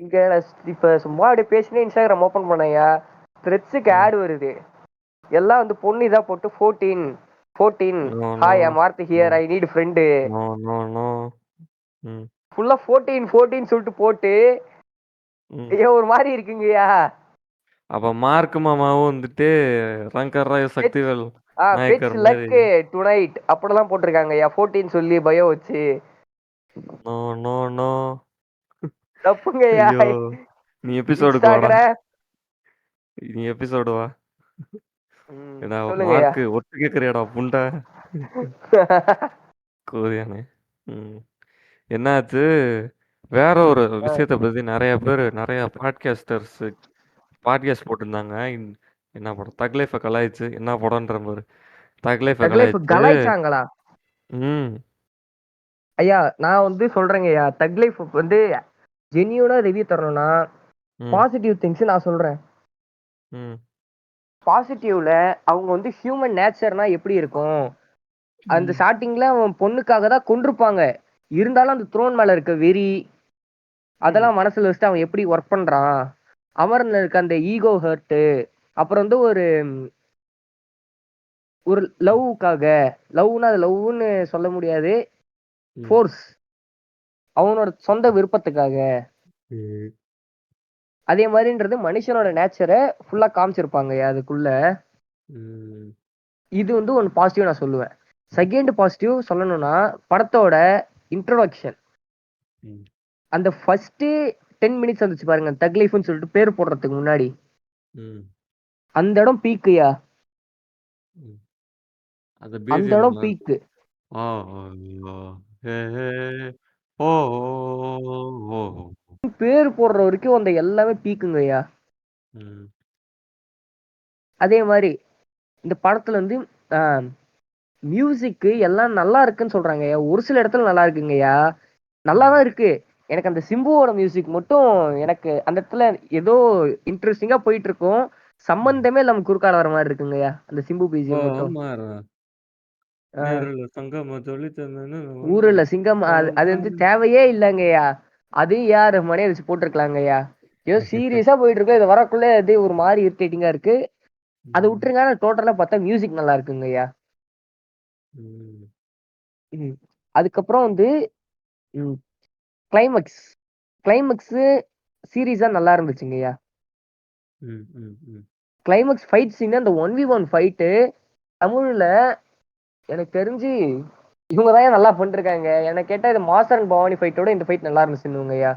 இங்க நான் இப்ப சும்மா அப்படியே பேசினே இன்ஸ்டாகிராம் ஓபன் பண்ணேன்யா. த்ரெட்ஸுக்கு ம். ஆட் வருது. எல்லாம் வந்து பொண்ணு இதா போட்டு 14 14 no, no, hi I Aarthi no, here I need friend. No, no, no. Hmm. ஃபுல்லா 14 14 சொல்லிட்டு போட்டு ம். ஐயோ ஒரு மாதிரி இருக்குங்கய்யா. அப்ப மார்க் மாமாவும் வந்துட்டு ரங்கர் ராய் பெட்ஸ் சக்திவேல் பெட்ஸ் நாயக்கர் மாரி. லக் டுநைட் அப்படிலாம் போட்டிருக்காங்கய்யா. 14 சொல்லி பயோ வச்சு. No, no, no. தப்புங்கய்யா. ஐயோ! நீ எபிசோடுக்கு வாடா. இன்ஸ்டாகிராம். நீ எபிசோடு வா. ஏடா சொல்லுங்கய்யா. மார்க்கு ஒட்டு கேட்குறியாடா புண்ட? கோதியானே. ம். என்னாச்சு? வேற ஒரு விஷயத்த பத்தி நெறைய பேரு நெறைய பாட்காஸ்ட் போட்டிருந்தாங்க. என்ன படம்? தக் லைஃப்ப கலாய்ச்சு என்ன படம்ன்ற பாரு. தக் லைஃப்ப தகுல இப்ப கலாய்ச்சு கலாய்ச்சாங்களா? ம். ஐயா, நான் வந்து சொல்றேங்கய்யா. தக் லைஃப் வந்து ஜென்யூனா ரிவ்யூ தரணும்னா ம். பாசிட்டிவ் திங்ஸ் நான் சொல்றேன். ம். பாசிட்டிவ்ல அவங்க வந்து ஹியூமன் நேச்சர்னா எப்படி இருக்கும்? அந்த ம். ஸ்டார்டிங்ல அவன் பொண்ணுக்காக தான் கொன்றுப்பாங்க. இருந்தாலும் அந்த த்ரோன் மேல இருக்க வெறி, ம். அதெல்லாம் மனசுல வச்சுட்டு அவன் எப்படி ஒர்க் பண்றான். அமரன்ல இருக்க அந்த ஈகோ ஹர்ட். அப்புறம் வந்து ஒரு லவ்வுக்காக லவ்னா அது லவ்வுன்னு சொல்ல முடியாது. ம். ஃபோர்ஸ். அவனோட சொந்த விருப்பத்துக்காக. ம். அதே மாரின்றது மனுஷனோட நேச்சர ஃபுல்லா காமிச்சிருப்பாங்கய்யா அதுக்குள்ள. ம். இது வந்து ஒண்ணு பாசிட்டிவ் நான் சொல்லுவேன். செகண்ட் பாசிட்டிவ் சொல்லணும்னா, படத்தோட இன்ட்ரோடக்ஷன். ம். அந்த ஃபர்ஸ்ட்டு 10 மினிட்ஸ் வந்துச்சு பாருங்க. தக் லைஃப்ன்னு சொல்லிட்டு பேர் போடுறதுக்கு முன்னாடி. ம். அந்த இடம் பீக்குய்யா. ம். அந்த அந்த பிஜிஎம் இடம் நல்லாருக்கும். பீக்கு. ஆ, ஆ, ஹே, ஹே, ஓ, ஓ, ஓ, ஓ. பேர் போடுற வரைக்கும் அந்த எல்லாமே பீக்குங்கய்யா. ம். அதே மாரி இந்த படத்துல வந்து அ மியூசிக்கு எல்லாம் நல்லா இருக்குன்னு சொல்றாங்கய்யா. ஒரு சில இடத்துல நல்லா இருக்குங்கய்யா. நல்லா ம். தான் இருக்கு. எனக்கு அந்த சிம்புவோட மியூசிக் மட்டும் எனக்கு அந்த இடத்துல ஏதோ இன்ட்ரஸ்டிங்கா போயிட்டு இருக்கும். ம். சம்மந்தமே இல்லாம குறுக்கால வர மாரி இருக்குங்கய்யா. அந்த சிம்பு ஓ பிஜிஎம் மட்டும். மாறா ஆ. நேருல சங்கம தொழித்தந்தன்னு ஊருல சிங்கம் அது அது வந்து தேவையே இல்லங்கய்யா. அதையும் ஏஆர் ரஹ்மானே வச்சு போட்டுருக்கலாங்கய்யா. ஏதோ சீரியஸா போயிட்டு இருக்கு. இது வரக்குள்ள அது ஒரு மாரி இரிட்டேட்டிங்கா இருக்கு. அத ம். விட்டுருங்க. டோட்டலா பார்த்தா மியூசிக் நல்லா இருக்குங்கய்யா. ம். ம். அதுக்கப்புறம் வந்து ம் கிளைமாக்ஸ். கிளைமாக்ஸு சீரிஸா நல்லா இருந்துச்சுங்கய்யா. ம். ம். ம். கிளைமாக்ஸ் ஃபைட் சீன் அந்த 1v1 ஃபைட்டு தமிழ்ல எனக்கு தெரிஞ்சு இவங்க தான்யா நல்லா பண்ணிருக்காங்க. என்ன கேட்டா இது மாஸ்டர் பவானி ஃபைட்டோட இந்த ஃபைட் நல்லா இருந்துச்சுன்னுவங்கய்யா.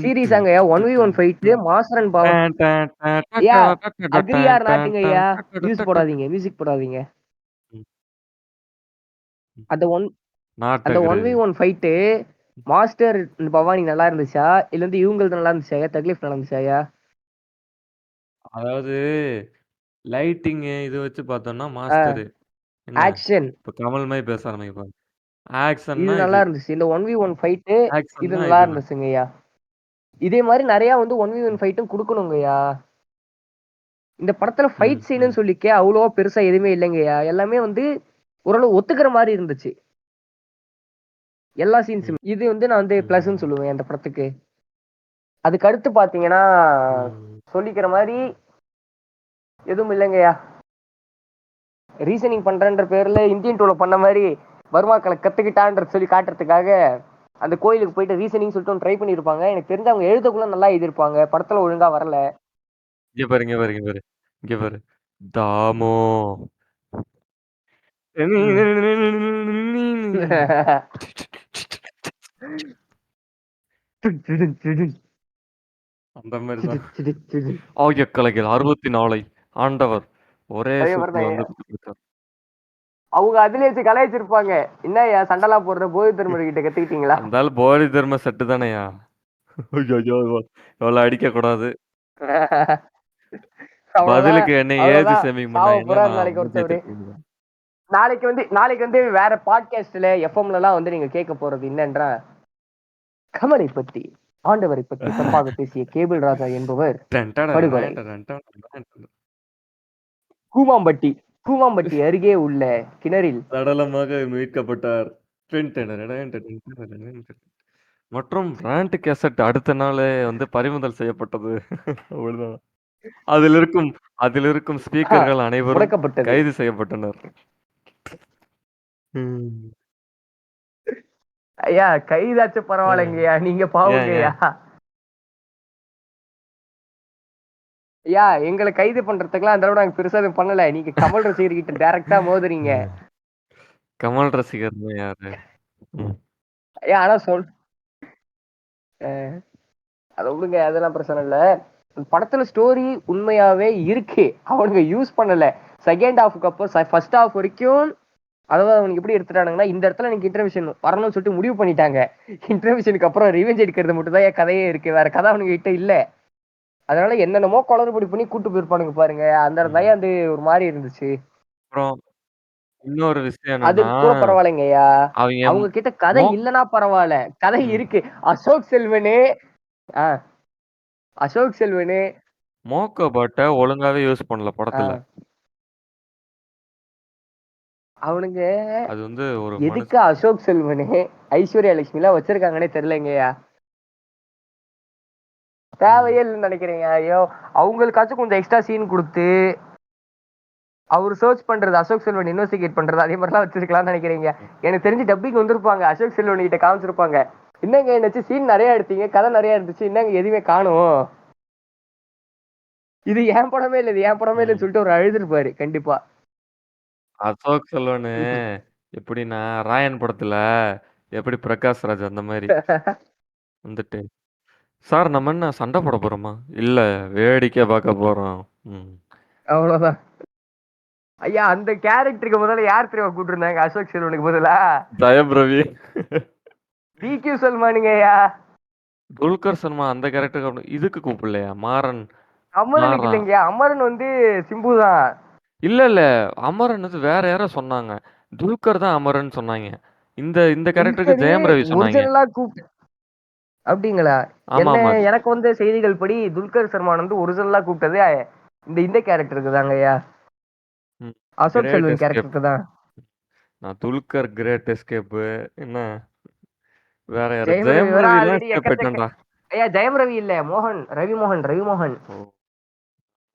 சீரியஸாங்கய்யா 1v1 fight master and Bava ஐயா அக்ரி ஆர் நாட்டுங்கய்யா. மியூசிக் போடாதீங்க. ம். அந்த ஒன் நாட் அந்த agree. 1v1 fight master Bhavani நல்லா இருந்துச்சா? இல்ல வந்து இவங்கள்து நல்லா இருந்துச்சாயா? தக்லீஃப் நல்லா இருந்துச்சாயா? அதாவது லைட்டிங்கு இது வச்சு பார்த்தோம்னா ஆ மாஸ்டரு. என்ன? ஆக்ஷன் இப்ப கமல் மாரி பேச ஆரம்பிப்பாங்க. இது ஆக்ஷன்னா நல்லா இது. இருந்துச்சு. இந்த 1v1 ஃபைட்டு இது ஆக்ஷன்னா நல்லா இதுதான். இருந்துச்சுங்கய்யா. இதே மாரி நெறைய வந்து 1v1 ஃபைட்டும் குடுக்கணுங்கய்யா. இந்த படத்துல ம். ஃபைட் சீனுன்னு ம். சொல்லிக்க அவ்வளவா பெருசா எதுவுமே இல்லைங்கய்யா. எல்லாமே வந்து ஓரளவு ஒத்துக்கிற மாரி இருந்துச்சு. எல்லா ம். சீன்ஸுமே. இது வந்து நான் வந்து பிளஸ்ன்னு ம். சொல்லுவேன் அந்த படத்துக்கு. அதுக்கு அடுத்து பார்த்தீங்கன்னா, ம். சொல்லிக்கிற மாரி எதுவும் இல்லைங்கய்யா. ரீசனிங் பண்றேன்ற பேர்ல இந்தியன் 2ல பண்ண மாரி பர்மாக்கள கத்துக்கிட்டான்ற சொல்லி காட்டுறதுக்காக, அந்த கோயிலுக்கு போயிட்டு ரீசனிங் சொல்லிட்டு ஒண்ணு ட்ரை பண்ணியிருப்பாங்க. எனக்கு தெரிஞ்சு அவங்க எழுதக்குள்ள நல்லா எழுதியிருப்பாங்க. படத்துல ஒழுங்கா வரல. இங்க பாரு, இங்க பாரு, இங்க பாரு. இங்க பாரு. தாமோ. ம். அந்த மாரி தான். ஆயக்கலைகள் 64 ஆண்டவர் ஒரே அதே சூட்ல மாரிதான் வந்து குடுத்தார். அவங்க அதிலேயே வச்சு கலாய்ச்சிருப்பாங்க. என்னய்யா சண்டைலாம் போடுற போதி தர்மர் கிட்ட கத்துக்கிட்டீங்களா? அந்த ஆள் போதி தர்ம செட்டு தானேய்யா! ஐய்யய்யோ! இவள அடிக்கக்கூடாது. அவ்வளவுதான். பதிலுக்கு என்னை ஏத்தி அவ்வளவுதான். சேமிக்க சாவ மாட்டான். என்ன போறாரு நான் நாளைக்கு மூஞ்சிய ஒருத்தவரு. திருப்பிக்குவேன். நாளைக்கு வந்து வேற பாட்காஸ்ட்ல எஃப்எம்லலாம் வந்து நீங்க கேட்க போறது என்னன்றா, கமலை பத்தி, ஆண்டவரை பற்றி தப்பாக பேசிய கேபிள் ராஜா என்பவர் படுகொலை. கூமாம்பட்டி கூமாம்பட்டி அருகே உள்ள கிணறில் சடலமாக மீட்கப்பட்டார். மற்றும் ராண்ட் கேசட் அடுத்த நாளே வந்து பறிமுதல் செய்யப்பட்டது. அவ்வளதான். அதில் இருக்கும் அதில் இருக்கும் ஆ, ஸ்பீக்கர்கள் அனைவரும் முடக்கப்பட்டது. கைது செய்யப்பட்டனர். ம். ஐயா கைதாச்சும் அ. பரவாயில்லைங்கய்யா. நீங்க ஏன் பாவங்கய்யா. ஏன்? ஐயா எங்கள கைது பண்றதுக்குலாம் அந்த அளவு நாங்க பெருசா எதுவும் பண்ணல. நீங்க கமல் ரசிகர் கிட்ட டைரக்ட்டா மோதுறீங்க. ம். கமல் ரசிகர்னா யாரு? ம். ஐயா ஆனா அ அத விடுங்க. அதெல்லாம் பிரச்சனை இல்ல. படத்துல ஸ்டோரி உண்மையாவே இருக்கு. அவனுங்க யூஸ் பண்ணல. செகண்ட் ஹாஃப்க்கு அப்புறம் ஃபர்ஸ்ட் ஹாஃப் வரைக்கும் அதாவது அவனுக்கு எப்படி எடுத்துட்டானுங்கன்னா, இந்த இடத்துல எனக்கு இன்டர்மிஷன் வரணும்னு சொல்லிட்டு முடிவு பண்ணிட்டாங்க. இன்டர்மிஷனுக்கு அப்புறம் ரிவெஞ்ச் எடுக்கிறது மட்டும் தான் என் கதையே இருக்கு. வேற கதை அவனுங்க கிட்ட இல்ல. அதனால என்னென்னமோ குளறுபடி பண்ணி கூட்டு போயிருப்பானுங்க பாருங்க. அந்த ம். தயம் வந்து ஒரு மாரி இருந்துச்சு. அப்புறம் இன்னொரு விஷயம் அது என்னன்னா, கூட பரவாயில்லைங்கய்யா. அவைங்க அவங்க கிட்ட கதை மோ இல்லன்னா பரவால்ல. கதை ம். இருக்கு. அசோக் செல்வனே ஆ அசோக் செல்வனே மோக்கோ பாட்ட ஒழுங்காவே யூஸ் பண்ணல ஆ படத்துல. அவனுங்க அது வந்து ஒரு எதுக்கு அசோக் செல்வனு ஐஸ்வர்யா லட்சுமி எல்லாம் வச்சிருக்காங்கன்னே தெரியலங்கய்யா. தேவையே இல்லைன்னு நினைக்கிறீங்க. ஐயோ, அவங்களுக்காச்சும் கொஞ்சம் எக்ஸ்ட்ரா சீன் கொடுத்து அவர் சர்ச் பண்றது, அசோக் செல்வன் இன்வெஸ்டிகேட் பண்றது, அதே மாதிரிலாம் வச்சிருக்கலாம்னு நினைக்கிறீங்க. எனக்கு தெரிஞ்சு டப்பிங் வந்திருப்பாங்க, அசோக் செல்வன் கிட்ட காமிச்சிருப்பாங்க, என்னங்க என்னாச்சு சீன் நிறைய எடுத்தீங்க, கதை நிறைய இருந்துச்சு, என்னங்க எதுவுமே காணும், இது என் படமே இல்லை, இது என் படமே இல்லைன்னு சொல்லிட்டு ஒரு அழுதுருப்பாரு கண்டிப்பா. அசோக் செல்வனு எப்படின்னா ராயன் படத்துல எப்படி பிரகாஷ் ராஜ் அந்த மாதிரி வந்துட்டு, சார் நம்ம என்ன சண்டை போட போறோமா, இல்ல வேடிக்கை பார்க்க போறோம். அவ்வளவுதான். ஐயா, அந்த கேரக்டருக்கு முதல்ல யார் தெரியுமா கூப்பிட்டு இருந்தாங்க அசோக் செல்வனுக்கு பதிலா? ஜெயம் ரவி. விக்யூ சல்மானுங்க ஐயா. துல்கர் சல்மான் அந்த கேரக்டருக்கு இதுக்கு கூப்பிடலையா, மாறன்? அமரனுக்கு மாறா இல்லைங்க, அமரன் வந்து சிம்பு தான். இல்ல இல்ல, அமரன் வந்து வேற யாரோ சொன்னாங்க, துல்கர் தான் அமரன் சொன்னாங்க. இந்த இந்த கேரக்டருக்கு துல்கரு ஜெயம் ரவி சொன்னாங்க. ஒரிஜினலா கூப்பிட்டு அப்படிங்களா? ஆமா என்ன, ஆமா. எனக்கு வந்த செய்திகள் படி துல்கர் சல்மான் வந்து ஒரிஜினலா கூப்பிட்டது இந்த இந்த கேரக்டருக்கு தாங்க ஐயா, அசோக் கிரேட் செல்வன் எஸ்கேப். கேரக்டருக்கு தான். நான் துல்கர் கிரேட் எஸ்கேப் என்ன, வேற யாரு, ஜெயம் ரவி ஜெயம் வேற ரவி எல்லாம் ஆல்ரெடி எஸ்கேப் எக்கச்சக்க. ஆயிட்டான்டா. ஐயா ஜெயம் ரவி இல்ல, மோகன், ரவி மோகன், ரவி மோகன் ஓ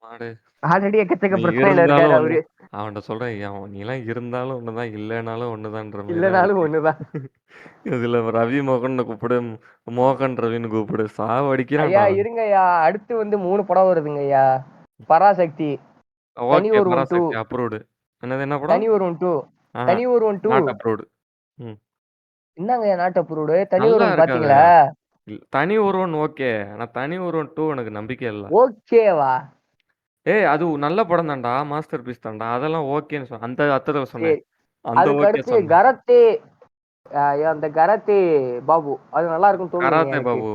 மாடு. ஆல்ரெடி எக்கச்சக்க நீ பிரச்சனையில இருந்தாலும் இருக்காரு ஒண்ணு, அவரு. அவன்கிட்ட சொல்றேன், நீ எல்லாம் இருந்தாலும் ஒண்ணுதான், இல்லைனாலும் ஒண்ணுதான்ற மாதிரி தான் இல்லனாலும் இருக்கு. ஒண்ணுதான். இதுல ரவி மோகன் கூப்பிடு, மோகன் ரவின்னு கூப்பிடு, சாவ ஐயா அடிக்கிறான்டா. இருங்க ஐயா, அடுத்து வந்து 3 படம் வருதுங்க ஐயா. பராசக்தி, தனி ஓகே ஒருவன் 2, பராசக்தி அப்ரூவ்டு. என்னது, என்ன படம்? தனி ஒருவன் 2, ஆஹா, தனி ஒருவன் 2. Not approved. ம் என்னங்க ஐயா நாட் அப்ரூவ்டு? தனி நல்லா ஒருவன் இருக்காது. பாத்தீங்களா? தனி ஒருவன் ஓகே, ஆனா தனி ஒருவன் 2 எனக்கு நம்பிக்கை இல்ல. ஓகேவா? ஏய் அது நல்ல படம் தான்டா, மாஸ்டர் பீஸ் தான்டா, அதெல்லாம் ஓகேன்னு சொன்னேன், அந்த அர்த்தத்துல சரி. சொன்னேன், அந்த அதுக்கு ஓகே அடுத்து சொன்னேன். கராத்தே, ஐயா அந்த கராத்தே பாபு அது நல்லா இருக்கும்னு தோணுதுங்க கராத்தே எனக்கு. பாபு,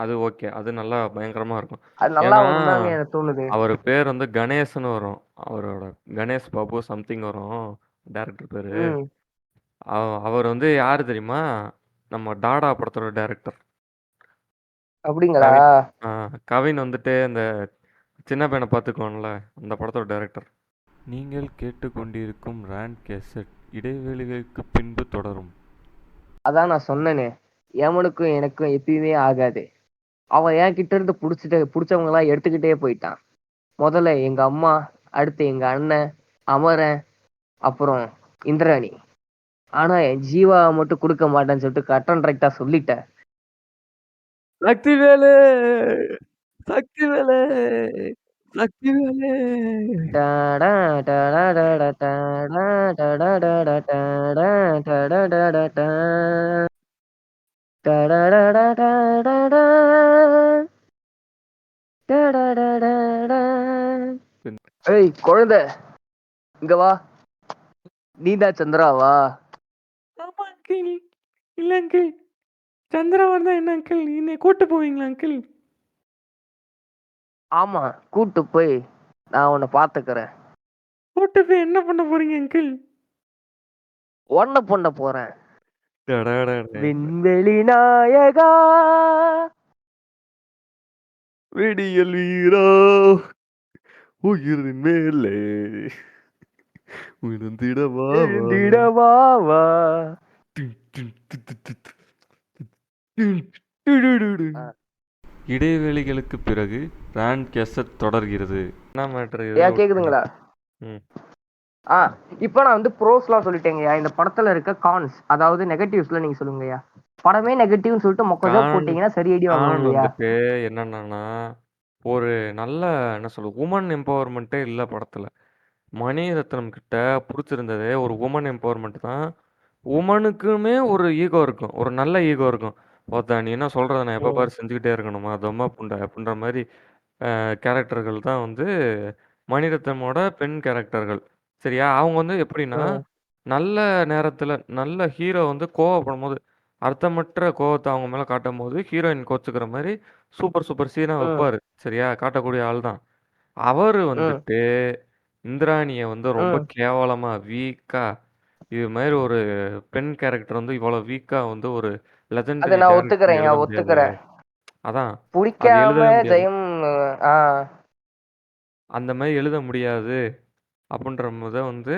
அது ஓகே, அது நல்லா பயங்கரமா இருக்கும். அது நல்லா ஏன்னா வரும்னு தாங்க எனக்கு தோணுது. அவர் பேர் வந்து கணேஷ்னு வரும், அவரோட கணேஷ் பாபு சம்திங் வரும் டைரக்டர் பேரு. ம். அவர் வந்து யாரு தெரியுமா, நம்ம டாடா படத்தோட டைரக்டர் அப்படிங்களா? கவின். கவின் வந்துட்டு இந்த சின்ன பையனை பார்த்துக்கோன்ல, அந்த படத்தோட டைரக்டர். நீங்கள் கேட்டுக்கொண்டிருக்கும் ரேண்ட் கேசட் இடைவேளைகளுக்கு பின்பு தொடரும். அதான் நான் சொன்னேனே, எவனுக்கும் எனக்கும் எப்பயுமே ஆகாது. அவன் என் கிட்ட இருந்து புடிச்சவங்க எல்லாம் எடுத்துக்கிட்டே போயிட்டான். முதல்ல எங்க அம்மா, அடுத்து எங்க அண்ணன் அமரன், அப்புறம் இந்திராணி. ஆனா என் ஜீவா மட்டும் கொடுக்க மாட்டேன்னு சொல்லிட்டு கட் அண்ட் ரைட்டா சொல்லிட்டேன். சக்திவேலு, சக்திவேலு, சக்திவேலு. டாடா, டாடா, டாடா, டாடா, டாடா, டாடா, டாடா, டாடா, டாடா, டா. டாடா, டாடா, டாடா, டாடா, டாடா, டா. ஏய் குழந்தை, இங்க வா. நீதா சந்திராவா? ஆமா அங்கிள். இல்ல அங்கிள், சந்திரவன் தான். என்ன அங்கிள், என்னை கூட்டு போவீங்களா அங்கிள்? ஆமா, கூட்டு போய் நான் உன்னை பாத்துக்கிறேன். கூட்டு போய் என்ன பண்ண போறீங்க அங்கிள்? ஒன்ன பண்ண போறேன். டடடடே. விண்வெளி நாயகா, விடியல் வீரா, உயிரின் மேலே விழுந்திடவா வா. எழுந்திடவாவா. இடைவேளைகளுக்கு பிறகு ரேண்ட் கெசட் தொடர்கிறது. என்ன மேட்டர் ஏன் எதுல விட்டீங்க? கேக்குதுங்களா? ம். ஆ, இப்போ நான் வந்து ப்ரோஸ்லாம் சொல்லிட்டேங்கய்யா. இந்த படத்துல இருக்க கான்ஸ், அதாவது நெகட்டிவ்ஸ்ல நீங்க சொல்லுங்கய்யா. படமே நெகட்டிவ்னு சொல்லிட்டு மொக்க ஜோக் கான் போட்டீங்கன்னா சரி அடி கான் வாங்குவீங்கய்யா. வந்துட்டு என்னன்னா, ஒரு நல்ல என்ன சொல்றது, உமன் எம்பவர்மெண்ட்டே இல்ல படத்துல. மணிரத்னம் கிட்ட புடிச்சிருந்ததே ஒரு உமன் எம்பவர்மெண்ட் தான். உமனுக்குமே ஒரு ஈகோ இருக்கும், ஒரு நல்ல ஈகோ இருக்கும். நீ என்ன சொல்றத நான் எப்ப ம், பாரு செஞ்சுக்கிட்டே இருக்கணுமா, தொம்மா புண்டை அப்படின்ற மாதிரி கேரக்டர்கள் தான் வந்து மணிரத்னமோட பெண் கேரக்டர்கள். சரியா? அவங்க வந்து எப்படின்னா, ம், நல்ல நேரத்துல நல்ல ஹீரோ வந்து கோவப்படும்போது, அர்த்தமற்ற கோவத்த அவங்க மேல காட்டும்போது, ஹீரோயின் கோச்சுக்கிற மாரி சூப்பர் சூப்பர் சீனா ம், வைப்பாரு. சரியா? காட்டக்கூடிய ஆள் தான். அவரு ம், வந்துட்டு இந்திராணிய வந்து ரொம்ப ம். கேவலமா, வீக்கா, இது மாரி ஒரு பெண் கேரக்டர் வந்து இவ்வளோ வீக்கா வந்து ஒரு அதை லெஜெண்டரி நான் டைரக்டர் ஒத்துக்கிறேன்யா, எழுத முடியாது. ஒத்துக்கிறேன். அதான். அது பிடிக்காம எழுதவே முடியாது. ஜெயம். ஆ, அந்த மாரி எழுத முடியாது. அப்படின்றத வந்து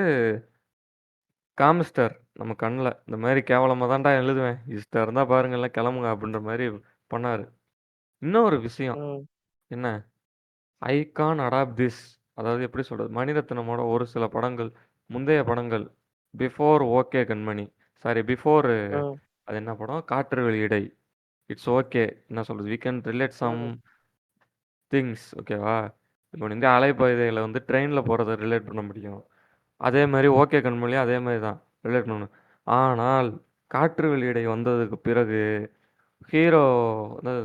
காமிச்சிட்டார் நம்ம கண்ல. இந்த மாரி கேவலமா தான்டா எழுதுவேன். இஷ்டம் இருந்தா பாருங்க, இல்ல கெளம்புங்க அப்படின்ற மாரி பண்ணாரு. இன்னொரு விஷயம் ம். என்ன? ஐ கான் அடாப்ட் திஸ். அதாவது எப்படி சொல்றது? மணிரத்னமோட ஒரு சில படங்கள், முந்தைய படங்கள், பிஃபோர் ஓகே கண்மணி. சாரி பிஃபோர் ம். அது என்ன படம்? காற்று வெளியிடை. It's okay. என்ன சொல்றது? வி கேன் ரிலேட் சம் ம். திங்ஸ். ஓகேவா? இப்போ வந்து அலைப்பாயுதையில வந்து ட்ரெயின்ல போறத ரிலேட் பண்ண முடியும். அதே மாரி ஓகே கண்மணியும் அதே மாரி தான் ரிலேட் பண்ணணும். ஆனால் காற்று வெளியிடை வந்ததுக்கு பிறகு ஹீரோ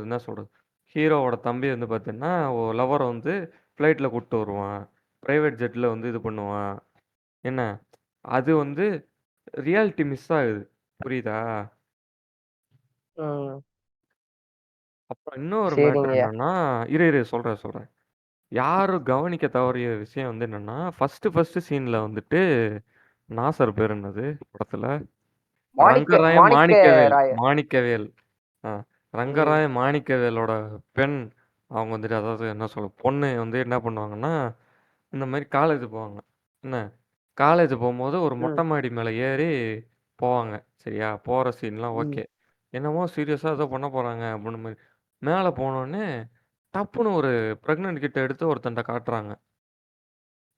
என்ன சொல்றது? ஹீரோவோட தம்பி வந்து பார்த்தீங்கன்னா, லவ்வர வந்து ஃப்ளைட்ல கூட்டு வருவான். பிரைவேட் ஜெட்ல வந்து இது பண்ணுவான். என்ன? அது வந்து ரியாலிட்டி மிஸ் ஆகுது. புரியுதா? ம். அப்புறம் இன்னொரு மேட்டர் சரிங்கய்யா. என்னன்னா, இரு சொல்றேன். யாரும் கவனிக்க தவறிய விஷயம் வந்து என்னன்னா, ஃபர்ஸ்ட் சீன்ல வந்துட்டு நாசர் பேர் என்னது படத்துல? ரங்கராய மாணிக்க மாணிக்கவேல். ராயர். மாணிக்கவேல். ஆ. ம். ரங்கராய மாணிக்கவேலோட பெண் அவங்க வந்துட்டு அதாவது என்ன சொல்ல பொண்ணு வந்து என்ன பண்ணுவாங்கன்னா, இந்த மாரி காலேஜ் போவாங்க. என்ன? காலேஜ் போம்போது ஒரு மொட்டை ம். மாடி மேல ஏறி போவாங்க. சரியா? போற சீன்லாம் ம். ஓகே. என்னமோ சீரியஸா ஏதோ பண்ண போறாங்க அப்டின்ற மாரி. மேல போனோனே டப்புன்னு ஒரு பிரெக்னன்ட் கிட்ட எடுத்து ஒருத்தன்ட்ட காட்டுறாங்க.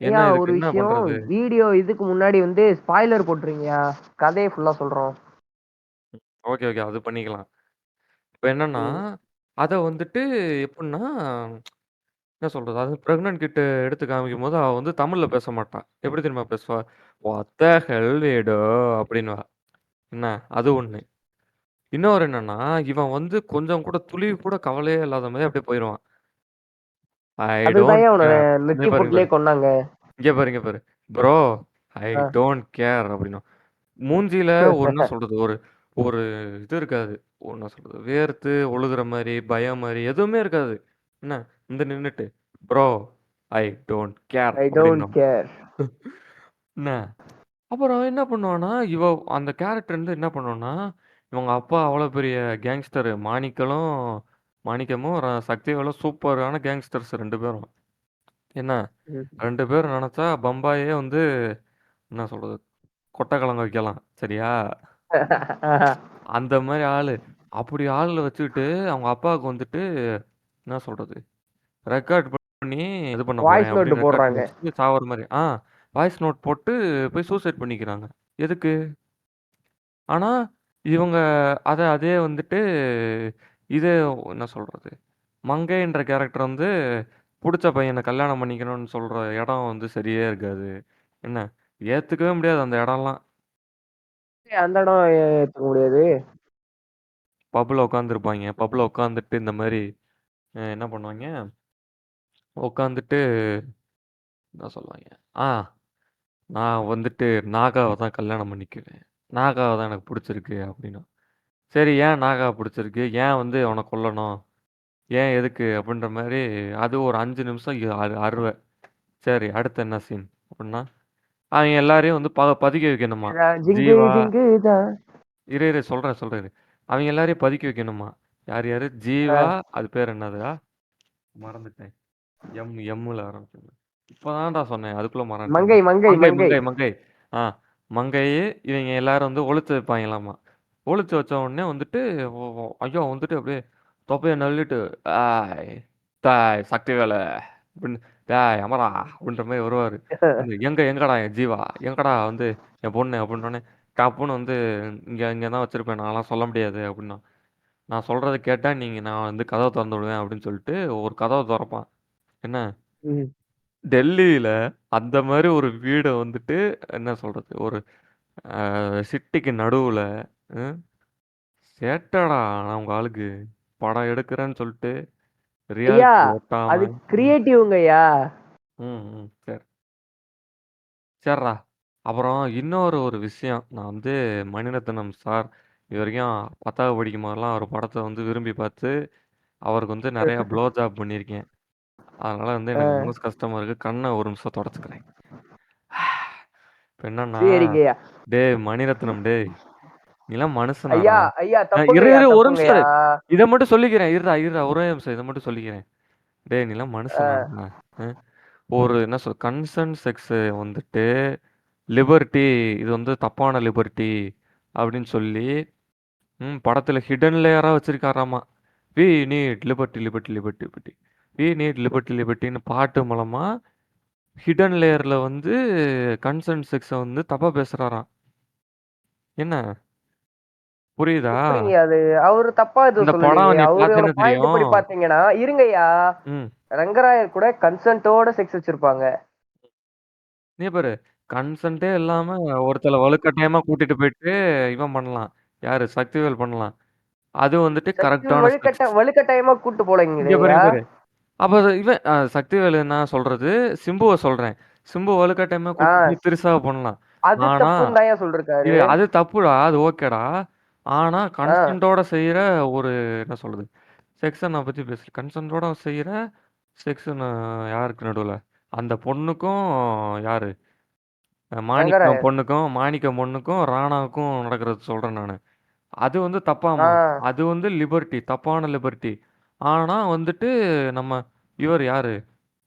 ஐயா என்ன ஒரு இதுக்கு என்ன விஷயம், பண்றது? வீடியோ இதுக்கு முன்னாடி வந்து ஸ்பாய்லர் போட்டுறீங்கயா. கதைய ஃபுல்லா சொல்றோம். ஓகே. அது பண்ணிக்கலாம். இப்ப என்னன்னா, ம். அத வந்துட்டு எப்புட்ன்னா என்ன சொல்றது? அது பிரெக்னன்ட் கிட் எடுத்து காமிக்கும்போது, அவ வந்து தமிழ்ல பேச மாட்டா. எப்படி தெரியுமா பேசுவா? "வாட் த ஹெல் வீடோ" அப்படின்னுவா. என்ன? அது ஒண்ணு. இன்னொரு என்னன்னா, இவன் வந்து கொஞ்சம் கூட துளி கூட கவலையே இல்லாத மாரி அப்படியே போயிருவான். "ஐ டோன்ட் அதுக்குதான்யா உன்ன கேர்." இங்க நெத்தி பாரு, இங்க போட்டுலயே பாரு. கொன்னாங்க. இங்க பாரு. "Bro, I ah. Don't care" அப்படின்னுவான். மூஞ்சில ஒரு என்ன சொல்றது? ஒரு ஒரு இது இருக்காது. என்ன சொல்றது? வேர்த்து ஒழுகுற மாரி, பயம் மாரி எதுவுமே இருக்காது. என்ன? வந்து நின்னுட்டு, "bro, I don't care" I don't அப்படின்னும். கேர். என்ன? அப்புறம் என்ன பண்ணுவான்னா, அந்த கேரக்டர் வந்து என்ன பண்ணுவான்னா, இவங்க அப்பா அவ்வளோ பெரிய கேங்ஸ்டரு. மாணிக்கமும், சக்திவேலும் சூப்பரான கேங்ஸ்டர்ஸ் 2 பேரும். என்ன? ம். 2 பேரும் நெனச்சா பம்பாயே வந்து என்ன சொல்றது? கொட்ட கலங்க வைக்கலாம். சரியா? அந்த மாரி ஆளு. அப்படி ஆளுல வச்சுக்கிட்டு, அவங்க அப்பாவுக்கு வந்துட்டு என்ன சொல்றது? ரெக்கார்ட் பண்ணி இது பண்ண போறேன் வாய்ஸ் நோட்டு அப்படின்னு ரெக்கார்ட் போடுறாங்க. பண்ணி வச்சுட்டு சாவற மாரி. வாய்ஸ் நோட் போட்டு போய் சூசைட் பண்ணிக்கிறாங்க. எதுக்கு? ஆனா, இவங்க அதே வந்துட்டு இது என்ன சொல்றது? மங்கைன்ற கேரக்டர் வந்து புடிச்ச பையன கல்யாணம் பண்ணிக்கணும்னு சொல்ற இடம் வந்து சரியே இருக்காது. என்ன? ஏத்துக்கவே முடியாது அந்த இடம்லாம். அந்த இடம் ஏத்துக்க முடியாது. பப்ல உட்காந்துருப்பாய்ங்க. பப்ல உட்காந்துட்டு இந்த மாரி என்ன பண்ணுவாய்ங்க? உட்காந்துட்டு என்ன சொல்லுவாய்ங்க? ஆ நான் வந்துட்டு நாகாவ தான் கல்யாணம் பண்ணிக்குவேன். நாகாவ தான் எனக்கு புடிச்சிருக்கு அப்டின்னா. சரி ஏன் நாகாவ புடிச்சிருக்கு? ஏன் வந்து அவன கொல்லணும்? ஏன் எதுக்கு? அப்டின்ற மாரி அது ஒரு 5 நிமிஷம் அருவ. சரி அடுத்து என்ன சீன்? அப்டின்னா, அவைங்க எல்லாரையும் வந்து பதுக்கி வைக்கணுமா. ஜிங்கு ஜீவா ஜிங்கு தான். இரு சொல்றேன் இரு. அவைங்க எல்லாரையும் பதுக்கி வைக்கணுமா. யாரு? ஜீவா ஆ. அது பேர் என்னதுடா? மறந்துட்டேன். எம்முல ஆரம்பிக்குது. இப்பதான்டா சொன்னேன். அதுக்குள்ள மறந்துட்டேன்டா. மங்கை மங்கை மங்கை, மங்கை. மங்கை, மங்கை. ஆ மங்கை இவங்க எல்லாரும் வந்து ஒளிச்சு வைப்பாங்களாமா. ஒளிச்சு வச்ச உடனே வந்துட்டு ஐயோ வந்துட்டு அப்படியே தொப்பைய நள்ளிட்டு ஆய் தாய் சக்திவேலு அப்படின்னு டேய் அமரா அப்படின்ற மாதிரி வருவாரு. வந்து எங்கடா என் ஜீவா எங்கடா வந்து என் பொண்ணு அப்படின்னோடனே டப்புன்னு வந்து இங்க தான் வச்சிருப்பேன் நான்லாம் சொல்ல முடியாது அப்படின்னா நான் சொல்றதை கேட்டா நான் வந்து கதவை திறந்து விடுவேன் அப்படின்னு சொல்லிட்டு ஒரு கதவை திறப்பான். என்ன ம். டெல்லியில அந்த மாரி ஒரு வீட வந்துட்டு என்ன சொல்றது? ஒரு சிட்டிக்கு நடுவுல ம் சேட்டடா ஆனா உங்க ஆளுக்கு. படம் எடுக்கிறேன்னு சொல்லிட்டு ஐயா ரியாலிட்டி ஒட்டாம. அது ம், கிரியேட்டிவ்ங்கய்யா. சரி. சேர்றா. அப்புறம் இன்னொரு ஒரு விஷயம். நான் வந்து மணிரத்னம் சார் இதுவரைக்கும் 10வது படிக்கும் போதெல்லாம் அவர் படத்த வந்து விரும்பி பார்த்து, அவருக்கு வந்து நெறைய ப்ளோ ஜாப் பண்ணியிருக்கேன். அதனால வந்து எனக்கு ஆ. மனசு கஷ்டமா இருக்கு. கண்ண ஒரு நிமிஷம் தொடச்சுக்கிறேன். இப்ப என்னன்னா, சரிங்கய்யா. டேய் மணிரத்னம் டேய்! நீலாம் ஐயா மனுஷனாடா? ஐயா இரு தப்புங்கய்யா இரு ஒரு நிமிஷம் தப்புங்கய்யா. இரு. இத மட்டும் சொல்லிக்கிறேன். இருடா ஒரே நிமிஷம் இத மட்டும் சொல்லிக்கிறேன். டேய் நீலாம் ஆ. மனுஷனாடா? அ ஒரு என்ன சொல் கன்சர்ன் செக்ஸ் வந்துட்டு லிபர்ட்டி இது வந்து தப்பான லிபர்ட்டி அப்படின்னு சொல்லி படத்துல ஹிடன் லேயரா வச்சிருக்காராமா. We need liberty liberty liberty liberty we need liberty லிபர்ட்டின்னு பாட்டு மூலமா ஹிடன் லேயர்ல வந்து கன்சர்ன் செக்ஸை வந்து தப்பா பேசுறாராம். என்ன புரியுதா? எப்படிங்க அது? அவரு தப்பா இந்த எதுவும் படம் சொல்லலையே. நீ அவரோட பார்த்தேன்னு பாயிண்ட் தெரியும். படி பாத்தீங்கன்னா, இருங்கய்யா, ம் ரங்கராயர் கூட கன்சென்ட்டோட செக்ஸ் வச்சிருப்பாங்க. நீ பாரு கன்சென்ட்டே இல்லாம ஒருத்தல வலுக்கட்டாயமா கூட்டிட்டு போயிட்டு இவன் பண்ணலாம். யாரு சக்திவேல் பண்ணலாம். அது வந்துட்டு சக்திவேல் கரெக்டான செக்ஸ். வலுக்கட்டாயமா கூட்டு இங்க பாரு போலங்கய்யா. இங்க பாரு. அப்ப இவன் சக்திவேலு நான் சொல்றது சிம்புவ சொல்றேன். சிம்பு வலுக்கட்டாயமா ஆ, கூட்டிட்டு போய் திருசாவ பண்ணலாம். அது ஆனா தப்புன்னு தான்யா சொல்லிருக்காரு. இது அது தப்புடா. அது ஓகேடா. ஆனா ஆ, கன்சென்ட்டோட செய்யற ஒரு என்ன சொல்றது? செக்ஸ நான் பத்தி பேசல. கன்சென்ட்டோட செய்யற செக்ஸ்ன்னு யாருக்கு நடுவுல? அந்த பொண்ணுக்கும் யாரு? மாணிக்கம் ரங்கராயர். பொண்ணுக்கும், மாணிக்கம் பொண்ணுக்கும், ராணாவுக்கும் நடக்கிறது சொல்றேன் நானு. அது வந்து ஆ, தப்பாமா. அது வந்து லிபர்ட்டி. தப்பான லிபர்ட்டி. ஆனா வந்துட்டு நம்ம இவர் யாரு?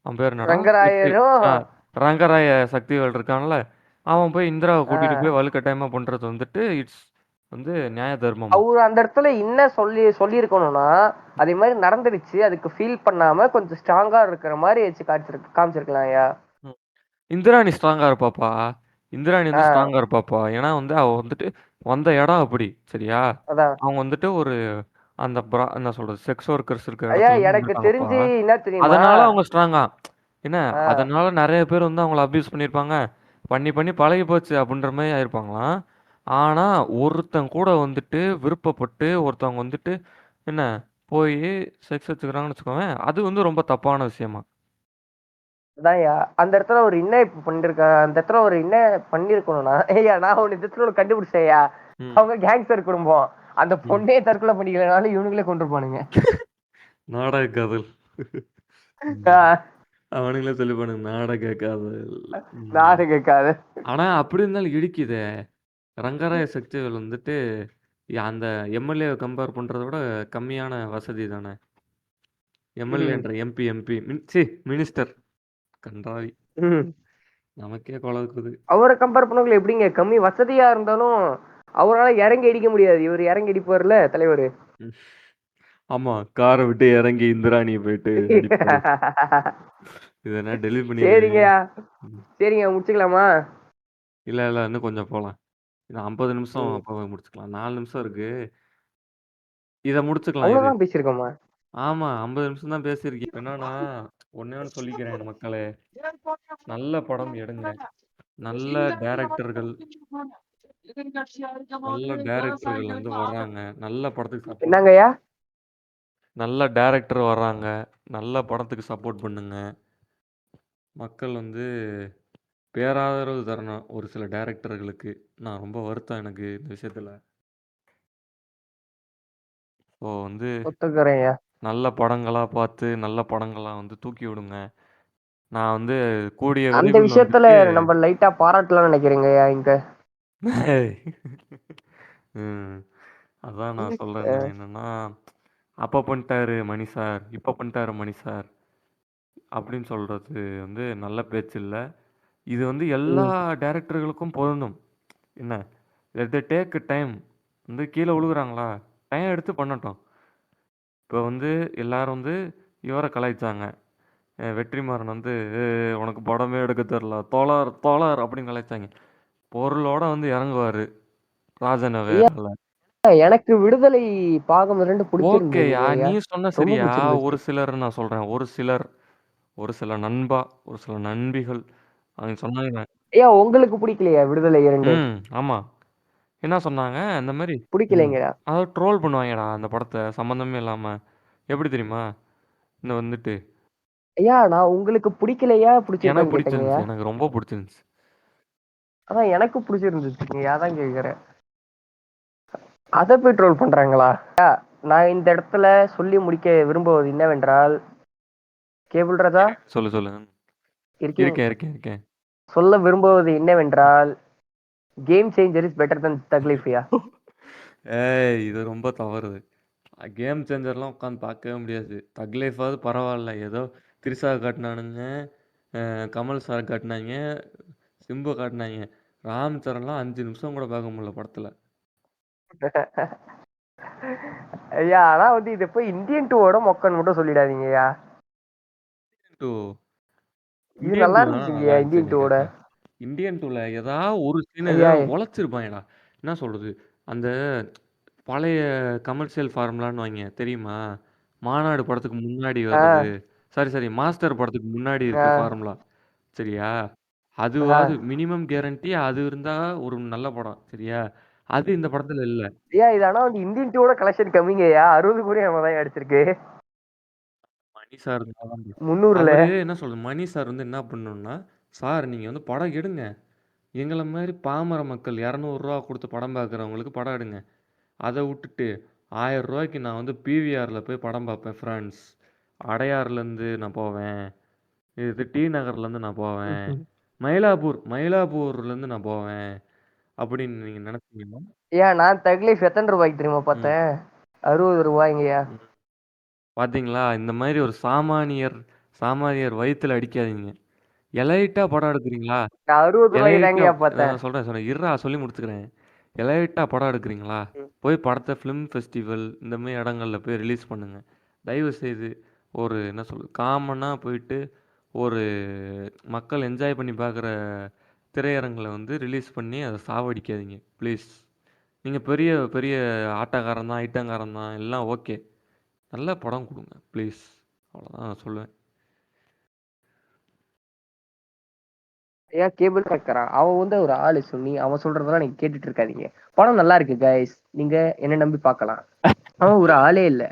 அவன் பேர் என்னடா? ரங்கராயரும் ஆ ரங்கராய சக்திவேல் இருக்கான்ல. அவன் போய் இந்திராவ ஆ, கூட்டிட்டு போய் வலுக்கட்டாயமா பண்றது வந்துட்டு இட்ஸ் வந்து நியாய தர்மமா. அவரு அந்த இடத்துல என்ன சொல்லியிருக்கணும்னா, அதே மாதிரி நடந்துருச்சு. அதுக்கு ஃபீல் பண்ணாம கொஞ்சம் ஸ்ட்ராங்கா இருக்கிற மாதிரி வச்சு காமிச்சிருக்கலாம்யா. ம். இந்திராணி ஸ்ட்ராங்கா இருப்பாப்பா. இந்திராணி ஆ, வந்து ஸ்ட்ராங்கா இருப்பாப்பா. ஏன்னா வந்து அவ வந்துட்டு வந்த இடம் அப்படி. சரியா? அதான். அவங்க வந்துட்டு ஒரு அந்த என்ன சொல்றது? செக்ஸ் ஒர்க்கர்ஸ் இருக்கிற ஐயா, இடத்துல இருந்து எனக்கு வந்திருக்காங்கப்பா. தெரிஞ்சு என்ன தெரியுமா? அதனால அவங்க ஸ்ட்ராங்கா. என்ன? ஆ, அதனால நெறைய பேர் வந்து அவங்கள அப்யூஸ் பண்ணியிருப்பாங்க. பண்ணி பண்ணி பழகி போச்சு அப்படின்ற மாரி ஆயிருப்பாங்களாம். ஆனா, ஒருத்தன் கூட வந்துட்டு விருப்பப்பட்டு ஒருத்தவங்க வந்துட்டு என்ன போயி செக்ஸ் வச்சுக்கிறாங்கன்னு வச்சுக்கோவேன். அது வந்து ரொம்ப தப்பான விஷயமா. அதான்யா. அந்த இடத்துல ஒரு என்ன இப்ப பண்ணிருக்கா? அந்த இடத்துல ஒரு என்ன பண்ணிருக்கணும்னா, ஏய்யா நான் ஒண்ணு இந்த இடத்துல ஒண்ணு கண்டுபிடிச்சேன்யா. ம். அவங்க கேங்ஸ்டர் குடும்பம். அந்த ம். பொண்ணே தற்கொலை பண்ணிக்கலனாலும் இவனுங்களே கொன்றுப்பானுங்க. நாடக காதல். ம். ஆ, அவனுங்களே சொல்லிப்பானுங்க நாடக காதல். ம். நானு கேட்காது. ஆனா, அப்படி இருந்தாலும் இடிக்குதே. ரங்கராய சக்திவேல் வந்துட்டு அந்த எம்.எல்.ஏவ கம்பேர் பண்றத விட கம்மியான வசதி தானே. ம், எம்.எல்.ஏன்ற எம்பி ச்சீ மினிஸ்டர். கன்றாவி. ம். நமக்கே கொளறுது. அவரை கம்பேர் பண்ணவங்கள எப்படிங்க கம்மி வசதியா இருந்தாலும் அவரால இறங்கி அடிக்க முடியாது. இவர் இறங்கி அடிப்பார்ல தலைவரு. ம். ஆமா. கார விட்டு இறங்கி இந்திராணிய போயிட்டு அடிப்பாரு. இத நான் டெலீட் பண்ணிருவேன். சரிங்கய்யா. ம். சரிங்க, முடிச்சுக்கலாமா? இல்ல, இல்ல. இன்னும் கொஞ்சம் போலாம். இன்னும் 50 நிமிஷம் ம். அப்பவே முடிச்சுக்கலாம். 4 நிமிஷம் இருக்கு. இத முடிச்சுக்கலாம் இரு. அவ்வளவுதான் பேசியிருக்கோமா? ஆமா. 50 நிமிஷம் தான் பேசியிருக்கேன். இப்ப என்னன்னா, ஒண்ணே ஒண்ணு சொல்லிக்கிறேன் மக்களே. நல்ல படம் எடுங்க. நல்ல டைரக்டர்கள் நல்ல டைரக்டர்கள் வந்து வர்றாங்க. நல்ல படத்துக்கு சப்போர்ட் என்னங்கய்யா? நல்ல டைரக்டர் வர்றாங்க. நல்ல படத்துக்கு சப்போர்ட் பண்ணுங்க. மக்கள் வந்து பேராதரவு தரணும் ஒரு சில டைரக்டர்களுக்கு. நான் ரொம்ப வருத்தம் எனக்கு இந்த விஷயத்துல. ஸோ வந்து ஒத்துக்கிறேன்யா. நல்ல படங்களா பார்த்து, நல்ல படங்களா வந்து தூக்கி விடுங்க. நான் வந்து கூடிய அந்த விரைவில் விஷயத்துல வந்துட்டு நம்ம லைட்டா பாராட்டலாம்னு நினைக்கிறேங்கய்யா இங்க. ம். அதான் நான் சொல்றேனே என்னன்னா, அப்ப பண்ணிட்டாரு மணி சார், இப்ப பண்ணிட்டாரு மணி சார் அப்படின்னு சொல்றது வந்து நல்ல பேச்சு இல்ல. இது வந்து எல்லா ம். டைரக்டர்களுக்கும் பொருந்தும். என்ன? Let the take time. வந்து கீழ விழுகுறாங்களா? டைம் எடுத்து பண்ணட்டும். இப்ப வந்து எல்லாரும் வந்து இவர கலாய்ச்சாங்க. வெற்றிமாறன் வந்து உனக்கு படமே எடுக்க தெரியல. தோழர், தோழர் அப்படின்னு கலாய்ச்சாங்க. பொருளோட வந்து இறங்குவாரு. ராஜன் ஐயா, வேறால. எனக்கு விடுதலை பாகம் 2 ஓகேயா. பிடிச்சிருந்ததுங்கய்யா. நீ சொன்ன ரொம்ப சரியா. பிடிச்சிருந்துச்சு. ஒரு சிலர் நான் சொல்றேன். ஒரு சிலர், ஒரு சில நண்பா, ஒரு சில நண்பிகள் அவங்க சொன்னாங்க. ஐயா, உங்களுக்கு பிடிக்கலையா விடுதலை 2? ம். ஆமா. என்ன சொன்னாங்க? இந்த மாரி பிடிக்கலைங்கய்யா. அதாவது ட்ரோல் பண்ணுவாங்கடா அந்த படத்த சம்மந்தமே இல்லாம. எப்படி தெரியுமா? இந்த வந்துட்டு ஐயா, நான் உங்களுக்கு பிடிக்கலையா எனக்கு பிடிச்சிருக்கான்னு கேட்டேங்கய்யா. பிடிச்சிருந்துச்சு. எனக்கு ரொம்ப பிடிச்சிருந்துச்சு. அதான் எனக்கு பிடிச்சிருந்துச்சுங்கய்யா. அதான் கேக்குறேன். அத போய் ட்ரோல் பண்றாங்களா? நான் இந்த இடத்துல சொல்லி முடிக்க விரும்புவது என்னவென்றால், கேபிள் ராஜா சொல்லு, சொல்லு. இருக்கீங்க? இருக்கேன், இருக்கேன், இருக்கேன். சொல்ல விரும்புவது என்னவென்றால், game changer is better than தக்லீஃப்யா. ஏய்! இது ரொம்ப தவறு. கேம் சேஞ்சர்லாம் உட்காந்து பார்க்கவே முடியாது. தக் லைஃபாவது பரவால்ல. ஏதோ திரிஷா காட்டுனானுங்க, கமல் சார் காட்டுனாய்ங்க, சிம்பு காட்டுனாய்ங்க. ராம் சரண்லாம் 5 நிமிஷம் கூட பார்க்க முடியல படத்துல. ஐயா ஆனா வந்து இது போய் இந்தியன் டூவோட மொக்கன்னு மட்டும் சொல்லிடாதீங்கய்யா. டூ இது இந்தியன் நல்லா 2 தான நல்லா இருந்துச்சுங்கய்யா இருந்துச்சு இந்தியன் நீ டூவோட. கேட்ட. இந்தியன் 2ல ஒரு சீன ஐயா உழைச்சிருப்பாங்கடா. என்ன சொல்றது? அந்த பழைய கமர்ஷியல் ஃபார்முலான்னு தெரியுமா? மாநாடு படத்துக்கு முன்னாடி வர்றது. ஆ சாரி மாஸ்டர் படத்துக்கு முன்னாடி இருக்க ஆ ஃபார்முலா. சரியா? ஆ அதுவாவது மினிமம் கேரண்டி அது இருந்தா ஒரு நல்ல படம். சரியா? அது இந்த படத்துல இல்ல. ஐயா இது ஆனா வந்து இந்தியன் டூவோட கலெக்ஷன் கம்மிங்கய்யா. 60 கோடி நம்ம தான் அடிச்சிருக்கு மணி சார் இருந்தா தான் bro. 300ல. அவரு என்ன சொல்றது? மணி சார் என்ன பண்ணணும்னா, "சார் நீங்க படம் எடுங்க. எங்கள மாரி பாமர மக்கள் ரூ. 200 குடுத்து படம் பார்க்குறவங்களுக்கு படம் எடுங்க. அத வுட்டுட்டு ரூ. 1000க்கு நான் பிவிஆர்ல போய் படம் பார்ப்பேன் ஃபிராண்ட்ஸ். அடையார்லேருந்து நான் போவேன். இது டி நகர்லேருந்து நான் போவேன். மயிலாப்பூர்லேருந்து நான் போவேன்." அப்படின்னு நீங்க நினைச்சீங்கன்னா ஐயா நான் தக்லீஃப் எத்தனை ரூபாய்க்கு தெரியுமா ம், பார்த்தேன்? 60 ரூபாய்ங்கய்யா. ம். பாத்தீங்களா? இந்த மாரி ஒரு சாமானியர் சாமானியர் வயித்துல அடிக்காதீங்க. எலைட்டா படம் எடுக்குறீங்களா? நான் 60 ரூபாய்க்கு எலைட்டா தாங்கய்யா பார்த்தேன். சொல்றேன். இருடா சொல்லி முடிச்சுக்கிறேன். எலைட்டா படம் எடுக்குறீங்களா? ம். போய் படத்த ஃபிலிம் ஃபெஸ்டிவல் இந்த மாரி இடங்கள்ல போய் ரிலீஸ் பண்ணுங்க. தயவு செய்து ஒரு என்ன சொல்றது? காமனா போயிட்டு ஒரு மக்கள் என்ஜாய் பண்ணி பார்க்குற திரையரங்குல ரிலீஸ் பண்ணி அத சாவடிக்காதீங்க. ப்ளீஸ். நீங்க பெரிய பெரிய ஆட்டக்காரன் தான், ஐட்டங்காரன் தான் எல்லாம் ஓகே. நல்ல படம் குடுங்க. ப்ளீஸ். அவ்வளோதான் நான் சொல்லுவேன். ஐயா கேபிள் கனெக்டரா? அவன் வந்து ஒரு ஆளு சுன்னி. அவன் சொல்றதெல்லாம் நீங்க கேட்டுட்டு இருக்காதீங்க. படம் நல்லா இருக்கு கைஸ். நீங்க என்ன நம்பி பார்க்கலாம். அவன் ஒரு ஆளே இல்ல.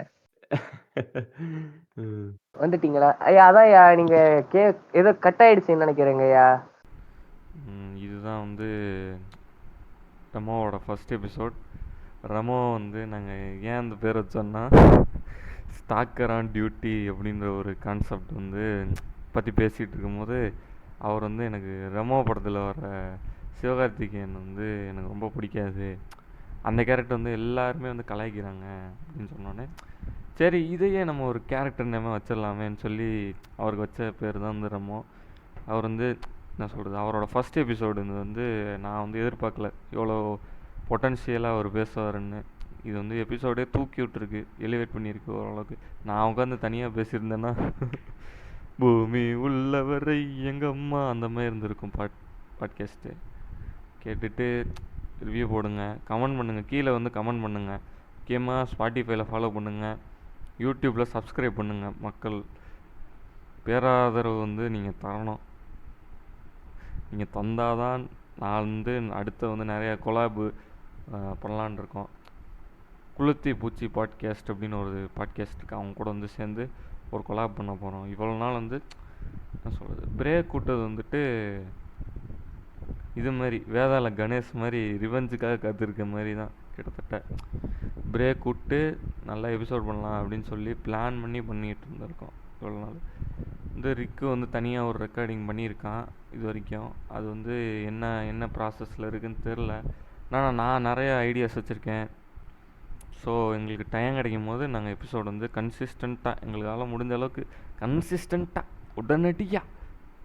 ம். வந்துட்டீங்களா? ஐயா அதான்யா நீங்க கே ஏதோ கட் ஆயிடுச்சுன்னு நினைக்கிறேங்கய்யா. இதுதான் ரெமோவோட ஃபர்ஸ்ட் எபிசோட். ரெமோ நாங்கள் ஏன் அந்த பேர் வச்சோன்னா ஸ்டாக்கர் ஆன் டியூட்டி அப்படின்ற ஒரு கான்செப்ட் பற்றி பேசிகிட்டு இருக்கும்போது அவர் எனக்கு ரெமோ படத்தில் வர சிவகார்த்திகேயன் எனக்கு ரொம்ப பிடிக்காது. அந்த கேரக்டர் எல்லாருமே கலாய்க்கிறாங்க அப்படின்னு சொன்னோன்னே சரி இதையே நம்ம ஒரு கேரக்டர் நேமாக வச்சிடலாமேன்னு சொல்லி அவருக்கு வச்ச பேர் தான் ரெமோ. அவர் என்ன சொல்கிறது அவரோட ஃபர்ஸ்ட் எபிசோடு நான் எதிர்பார்க்கல இவ்வளோ பொட்டன்ஷியலாக அவர் பேசுவாருன்னு. இது எபிசோடே தூக்கி விட்டுருக்கு, எலிவேட் பண்ணியிருக்கு ஓரளவுக்கு. நான் உட்காந்து தனியாக பேசியிருந்தேன்னா பூமி உள்ளவரை எங்கள் அம்மா அந்த மாதிரி இருந்திருக்கும் பாட்காஸ்ட்டு. கேட்டுட்டு ரிவ்யூ போடுங்க, கமெண்ட் பண்ணுங்கள், கீழே கமெண்ட் பண்ணுங்கள். முக்கியமாக ஸ்பாட்டிஃபைல ஃபாலோ பண்ணுங்கள், யூடியூப்பில் சப்ஸ்கிரைப் பண்ணுங்கள். மக்கள் பேராதரவு நீங்கள் தரணும். நீங்கள் தந்தாதான் நான் அடுத்த நிறையா கொலாபு பண்ணலான் இருக்கோம். குளுத்தி பூச்சி பாட்காஸ்ட் அப்படின்னு ஒரு பாட்காஸ்ட்டுக்கு அவங்க கூட சேர்ந்து ஒரு கொலாப் பண்ண போகிறோம். இவ்வளோ நாள் என்ன சொல்கிறது பிரேக் விட்டது இது மாதிரி வேதாள கணேஷ் மாதிரி ரிவெஞ்சுக்காக காத்திருக்க மாதிரி தான் கிட்டத்தட்ட. பிரேக் விட்டு நல்லா எபிசோட் பண்ணலாம் அப்படின்னு சொல்லி பிளான் பண்ணி பண்ணிகிட்டு இருந்திருக்கோம் இவ்வளோ நாள். ரிக்கு தனியாக ஒரு ரெக்கார்டிங் பண்ணியிருக்கான் இது வரைக்கும். அது என்ன ப்ராசஸில் இருக்குதுன்னு தெரில. ஆனால் நான் நிறைய ஐடியாஸ் வச்சுருக்கேன். ஸோ எங்களுக்கு டைம் கிடைக்கும் போது நாங்கள் எபிசோட் கன்சிஸ்டண்ட்டாக எங்களுக்கால முடிஞ்ச அளவுக்கு கன்சிஸ்டண்ட்டாக உடனடியாக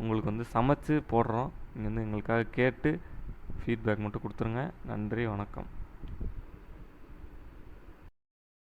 உங்களுக்கு சமைச்சு போடுறோம். நீங்கள் எங்களுக்காக கேட்டு ஃபீட்பேக் மட்டும் கொடுத்துருங்க. நன்றி, வணக்கம்.